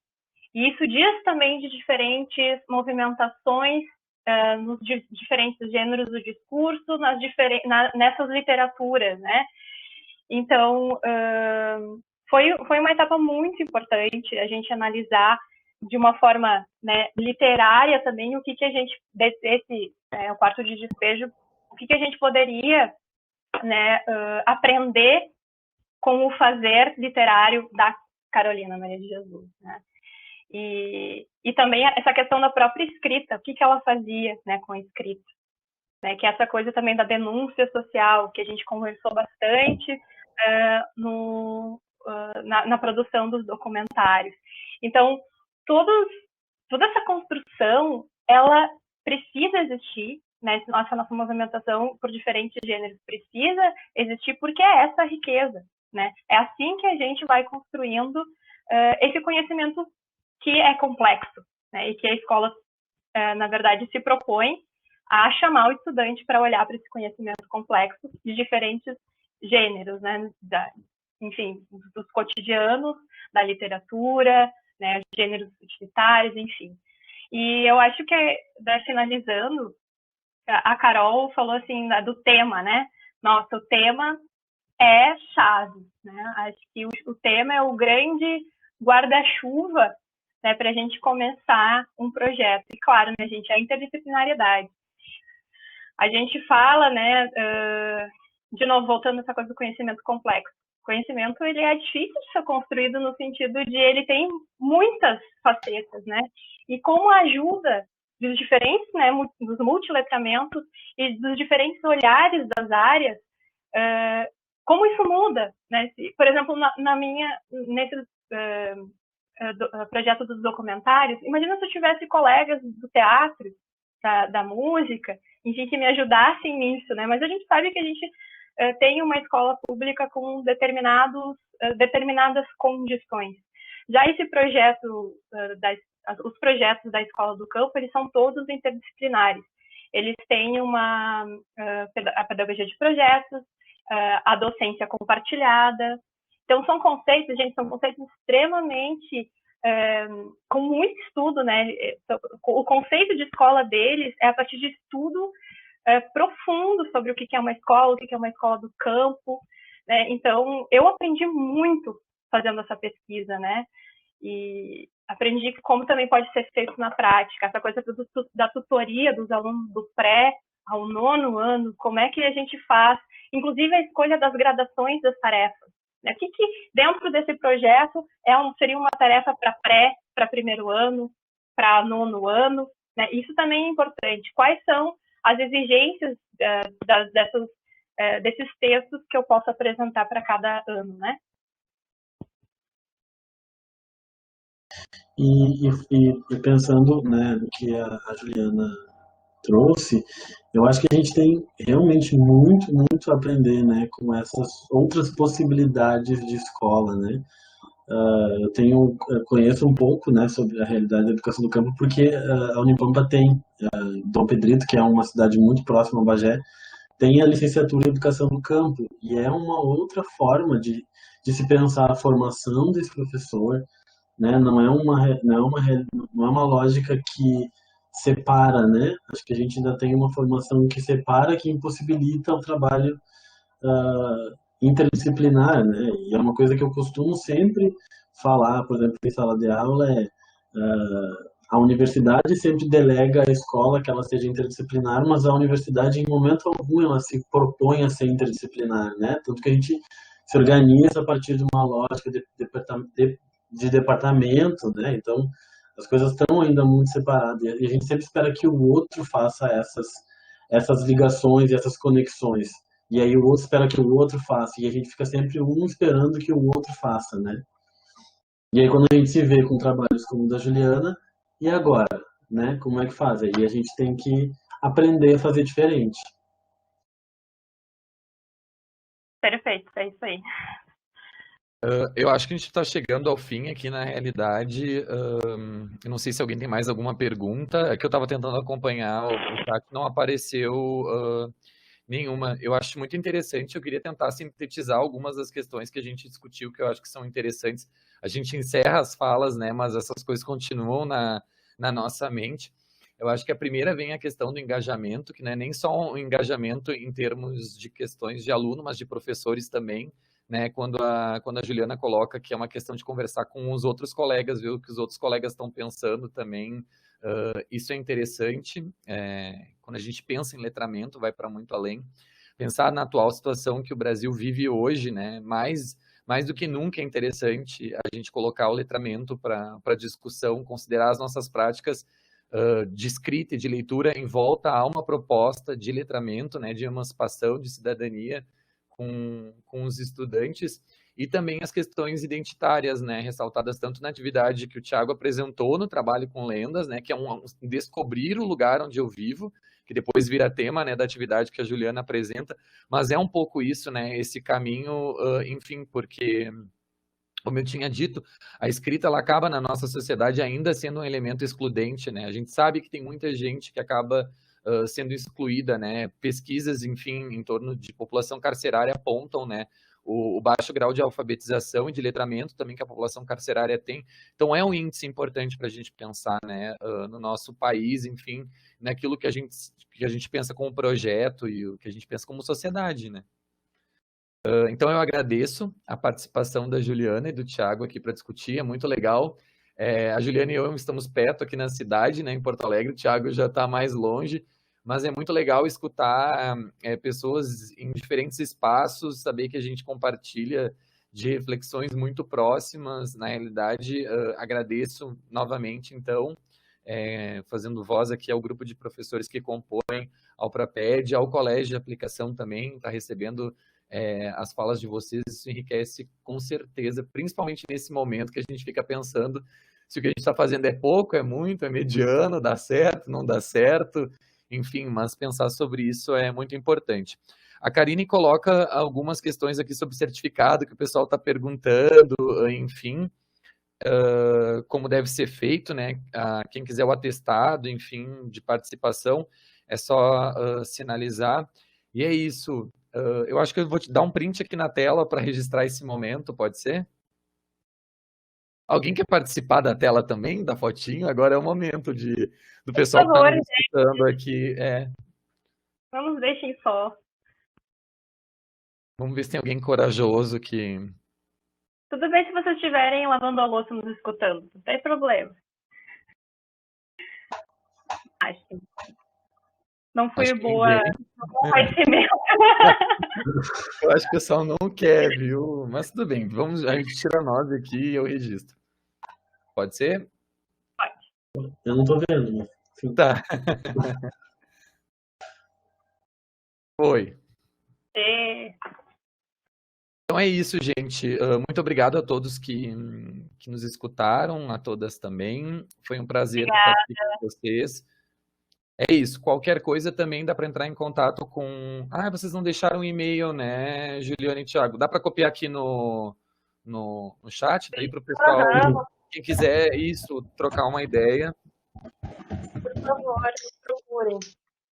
e isso diz também de diferentes movimentações nos diferentes gêneros do discurso, nessas literaturas, né? Então, foi uma etapa muito importante a gente analisar de uma forma, né, literária também o que a gente, o Quarto de Despejo, o que a gente poderia, né, aprender com o fazer literário da Carolina Maria de Jesus, né? E também essa questão da própria escrita, o que ela fazia, né, com a escrita, né, que é essa coisa também da denúncia social, que a gente conversou bastante na produção dos documentários. Então, toda essa construção, ela precisa existir, né? Nossa movimentação por diferentes gêneros precisa existir porque é essa a riqueza, né? É assim que a gente vai construindo esse conhecimento que é complexo, né? E que a escola, na verdade, se propõe a chamar o estudante para olhar para esse conhecimento complexo de diferentes gêneros, né? Enfim, dos cotidianos, da literatura, né? Gêneros utilitários, enfim. E eu acho que, finalizando, a Carol falou assim do tema, né? Nossa, o tema é chave, né? Acho que o tema é o grande guarda-chuva, né, para a gente começar um projeto. E claro, né, gente, a interdisciplinariedade. A gente fala, né, de novo, voltando a essa coisa do conhecimento complexo. O conhecimento, ele é difícil de ser construído no sentido de ele tem muitas facetas, né? E como a ajuda dos diferentes, né, dos multiletramentos e dos diferentes olhares das áreas, como isso muda, né? Por exemplo, nesse projeto dos documentários, imagina se eu tivesse colegas do teatro, da música, enfim, que me ajudassem nisso, né? Mas a gente sabe que a gente tem uma escola pública com determinadas condições. Já esse projeto os projetos da Escola do Campo, eles são todos interdisciplinares. Eles têm a pedagogia de projetos, a docência compartilhada. Então, são conceitos extremamente, com muito estudo, né? O conceito de escola deles é a partir de estudo profundo sobre o que é uma escola, o que é uma escola do campo, né? Então, eu aprendi muito fazendo essa pesquisa, né? E aprendi como também pode ser feito na prática, essa coisa da tutoria dos alunos do pré ao 9º ano, como é que a gente faz, inclusive a escolha das gradações das tarefas. Né? O que dentro desse projeto seria uma tarefa para pré, para 1º ano, para 9º ano, né? Isso também é importante. Quais são as exigências desses textos que eu posso apresentar para cada ano, né? E pensando, né, no que a Juliana trouxe, eu acho que a gente tem realmente muito, muito a aprender, né, com essas outras possibilidades de escola, né. Eu conheço um pouco, né, sobre a realidade da educação do campo, porque a Unipampa tem, Dom Pedrito, que é uma cidade muito próxima a Bagé, tem a licenciatura em educação do campo, e é uma outra forma de se pensar a formação desse professor, né? Não é uma lógica que separa, né? Acho que a gente ainda tem uma formação que separa, que impossibilita o trabalho interdisciplinar, né? E é uma coisa que eu costumo sempre falar, por exemplo, em sala de aula, a universidade sempre delega à escola que ela seja interdisciplinar, mas a universidade, em momento algum, ela se propõe a ser interdisciplinar, né? Tanto que a gente se organiza a partir de uma lógica de departamento, né? Então, as coisas estão ainda muito separadas e a gente sempre espera que o outro faça essas ligações e essas conexões. E aí o outro espera que o outro faça e a gente fica sempre um esperando que o outro faça, né? E aí quando a gente se vê com trabalhos como o da Juliana, e agora, né? Como é que faz? Aí a gente tem que aprender a fazer diferente. Perfeito, é isso aí. Eu acho que a gente está chegando ao fim aqui, na realidade. Eu não sei se alguém tem mais alguma pergunta. É que eu estava tentando acompanhar o chat, não apareceu nenhuma. Eu acho muito interessante. Eu queria tentar sintetizar algumas das questões que a gente discutiu, que eu acho que são interessantes. A gente encerra as falas, né? Mas essas coisas continuam na nossa mente. Eu acho que a primeira vem a questão do engajamento, que não é nem só um engajamento em termos de questões de aluno, mas de professores também. Né, quando a Juliana coloca que é uma questão de conversar com os outros colegas, ver o que os outros colegas estão pensando também, isso é interessante. Quando a gente pensa em letramento, vai para muito além. Pensar na atual situação que o Brasil vive hoje, né, mais do que nunca é interessante a gente colocar o letramento para discussão, considerar as nossas práticas de escrita e de leitura em volta a uma proposta de letramento, né, de emancipação, de cidadania, com os estudantes, e também as questões identitárias, né, ressaltadas tanto na atividade que o Thiago apresentou no trabalho com lendas, né, que é descobrir o lugar onde eu vivo, que depois vira tema, né, da atividade que a Juliana apresenta, mas é um pouco isso, né, esse caminho, enfim, porque, como eu tinha dito, a escrita ela acaba na nossa sociedade ainda sendo um elemento excludente, né, a gente sabe que tem muita gente que acaba sendo excluída, né? Pesquisas, enfim, em torno de população carcerária apontam, né, o baixo grau de alfabetização e de letramento também que a população carcerária tem. Então, é um índice importante para a gente pensar, né, no nosso país, enfim, naquilo que a gente pensa como projeto e o que a gente pensa como sociedade, né? Então, eu agradeço a participação da Juliana e do Thiago aqui para discutir, é muito legal. A Juliana e eu estamos perto aqui na cidade, né, em Porto Alegre, o Thiago já está mais longe, mas é muito legal escutar pessoas em diferentes espaços, saber que a gente compartilha de reflexões muito próximas. Na realidade, agradeço novamente, então, fazendo voz aqui ao grupo de professores que compõem ao Praped, ao Colégio de Aplicação também, está recebendo as falas de vocês, isso enriquece com certeza, principalmente nesse momento que a gente fica pensando se o que a gente está fazendo é pouco, é muito, é mediano, dá certo, não dá certo, enfim, mas pensar sobre isso é muito importante. A Karine coloca algumas questões aqui sobre certificado, que o pessoal está perguntando, enfim. como deve ser feito, né? Quem quiser o atestado, enfim, de participação, é só sinalizar. E é isso. Eu acho que eu vou te dar um print aqui na tela para registrar esse momento, pode ser? Alguém quer participar da tela também, da fotinho? Agora é o momento do pessoal que está nos escutando aqui. Vamos, deixem só. Vamos ver se tem alguém corajoso que... Tudo bem se vocês estiverem lavando a louça nos escutando, não tem problema. Acho que não fui boa, não vai ser meu. Eu acho que o pessoal não quer, viu? Mas tudo bem, a gente tira nós aqui e eu registro. Pode ser? Pode. Eu não tô vendo, né? Sim. Tá. Foi. Então é isso, gente. Muito obrigado a todos que nos escutaram, a todas também. Foi um prazer estar aqui com vocês. É isso. Qualquer coisa também dá para entrar em contato com... vocês não deixaram o e-mail, né, Juliana e Thiago? Dá para copiar aqui no chat, daí para o pessoal, quem quiser isso, trocar uma ideia. Por favor, procurem.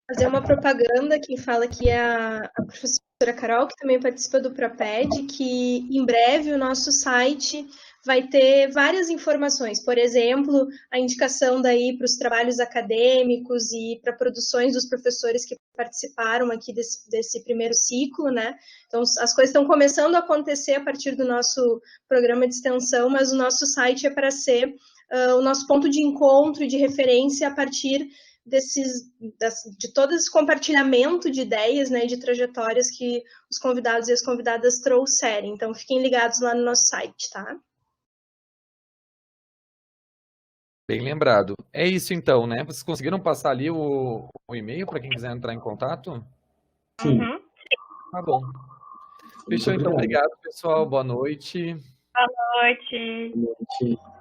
Fazer uma propaganda, quem fala aqui é a professora Carol, que também participa do PROPED, que em breve o nosso site vai ter várias informações, por exemplo, a indicação daí para os trabalhos acadêmicos e para produções dos professores que participaram aqui desse primeiro ciclo, né? Então, as coisas estão começando a acontecer a partir do nosso programa de extensão, mas o nosso site é para ser o nosso ponto de encontro e de referência a partir de todo esse compartilhamento de ideias, né, de trajetórias que os convidados e as convidadas trouxerem. Então, fiquem ligados lá no nosso site, tá? Bem lembrado. É isso então, né? Vocês conseguiram passar ali o e-mail para quem quiser entrar em contato? Sim. Tá bom. Fechou, então. Obrigado, pessoal. Boa noite. Boa noite. Boa noite.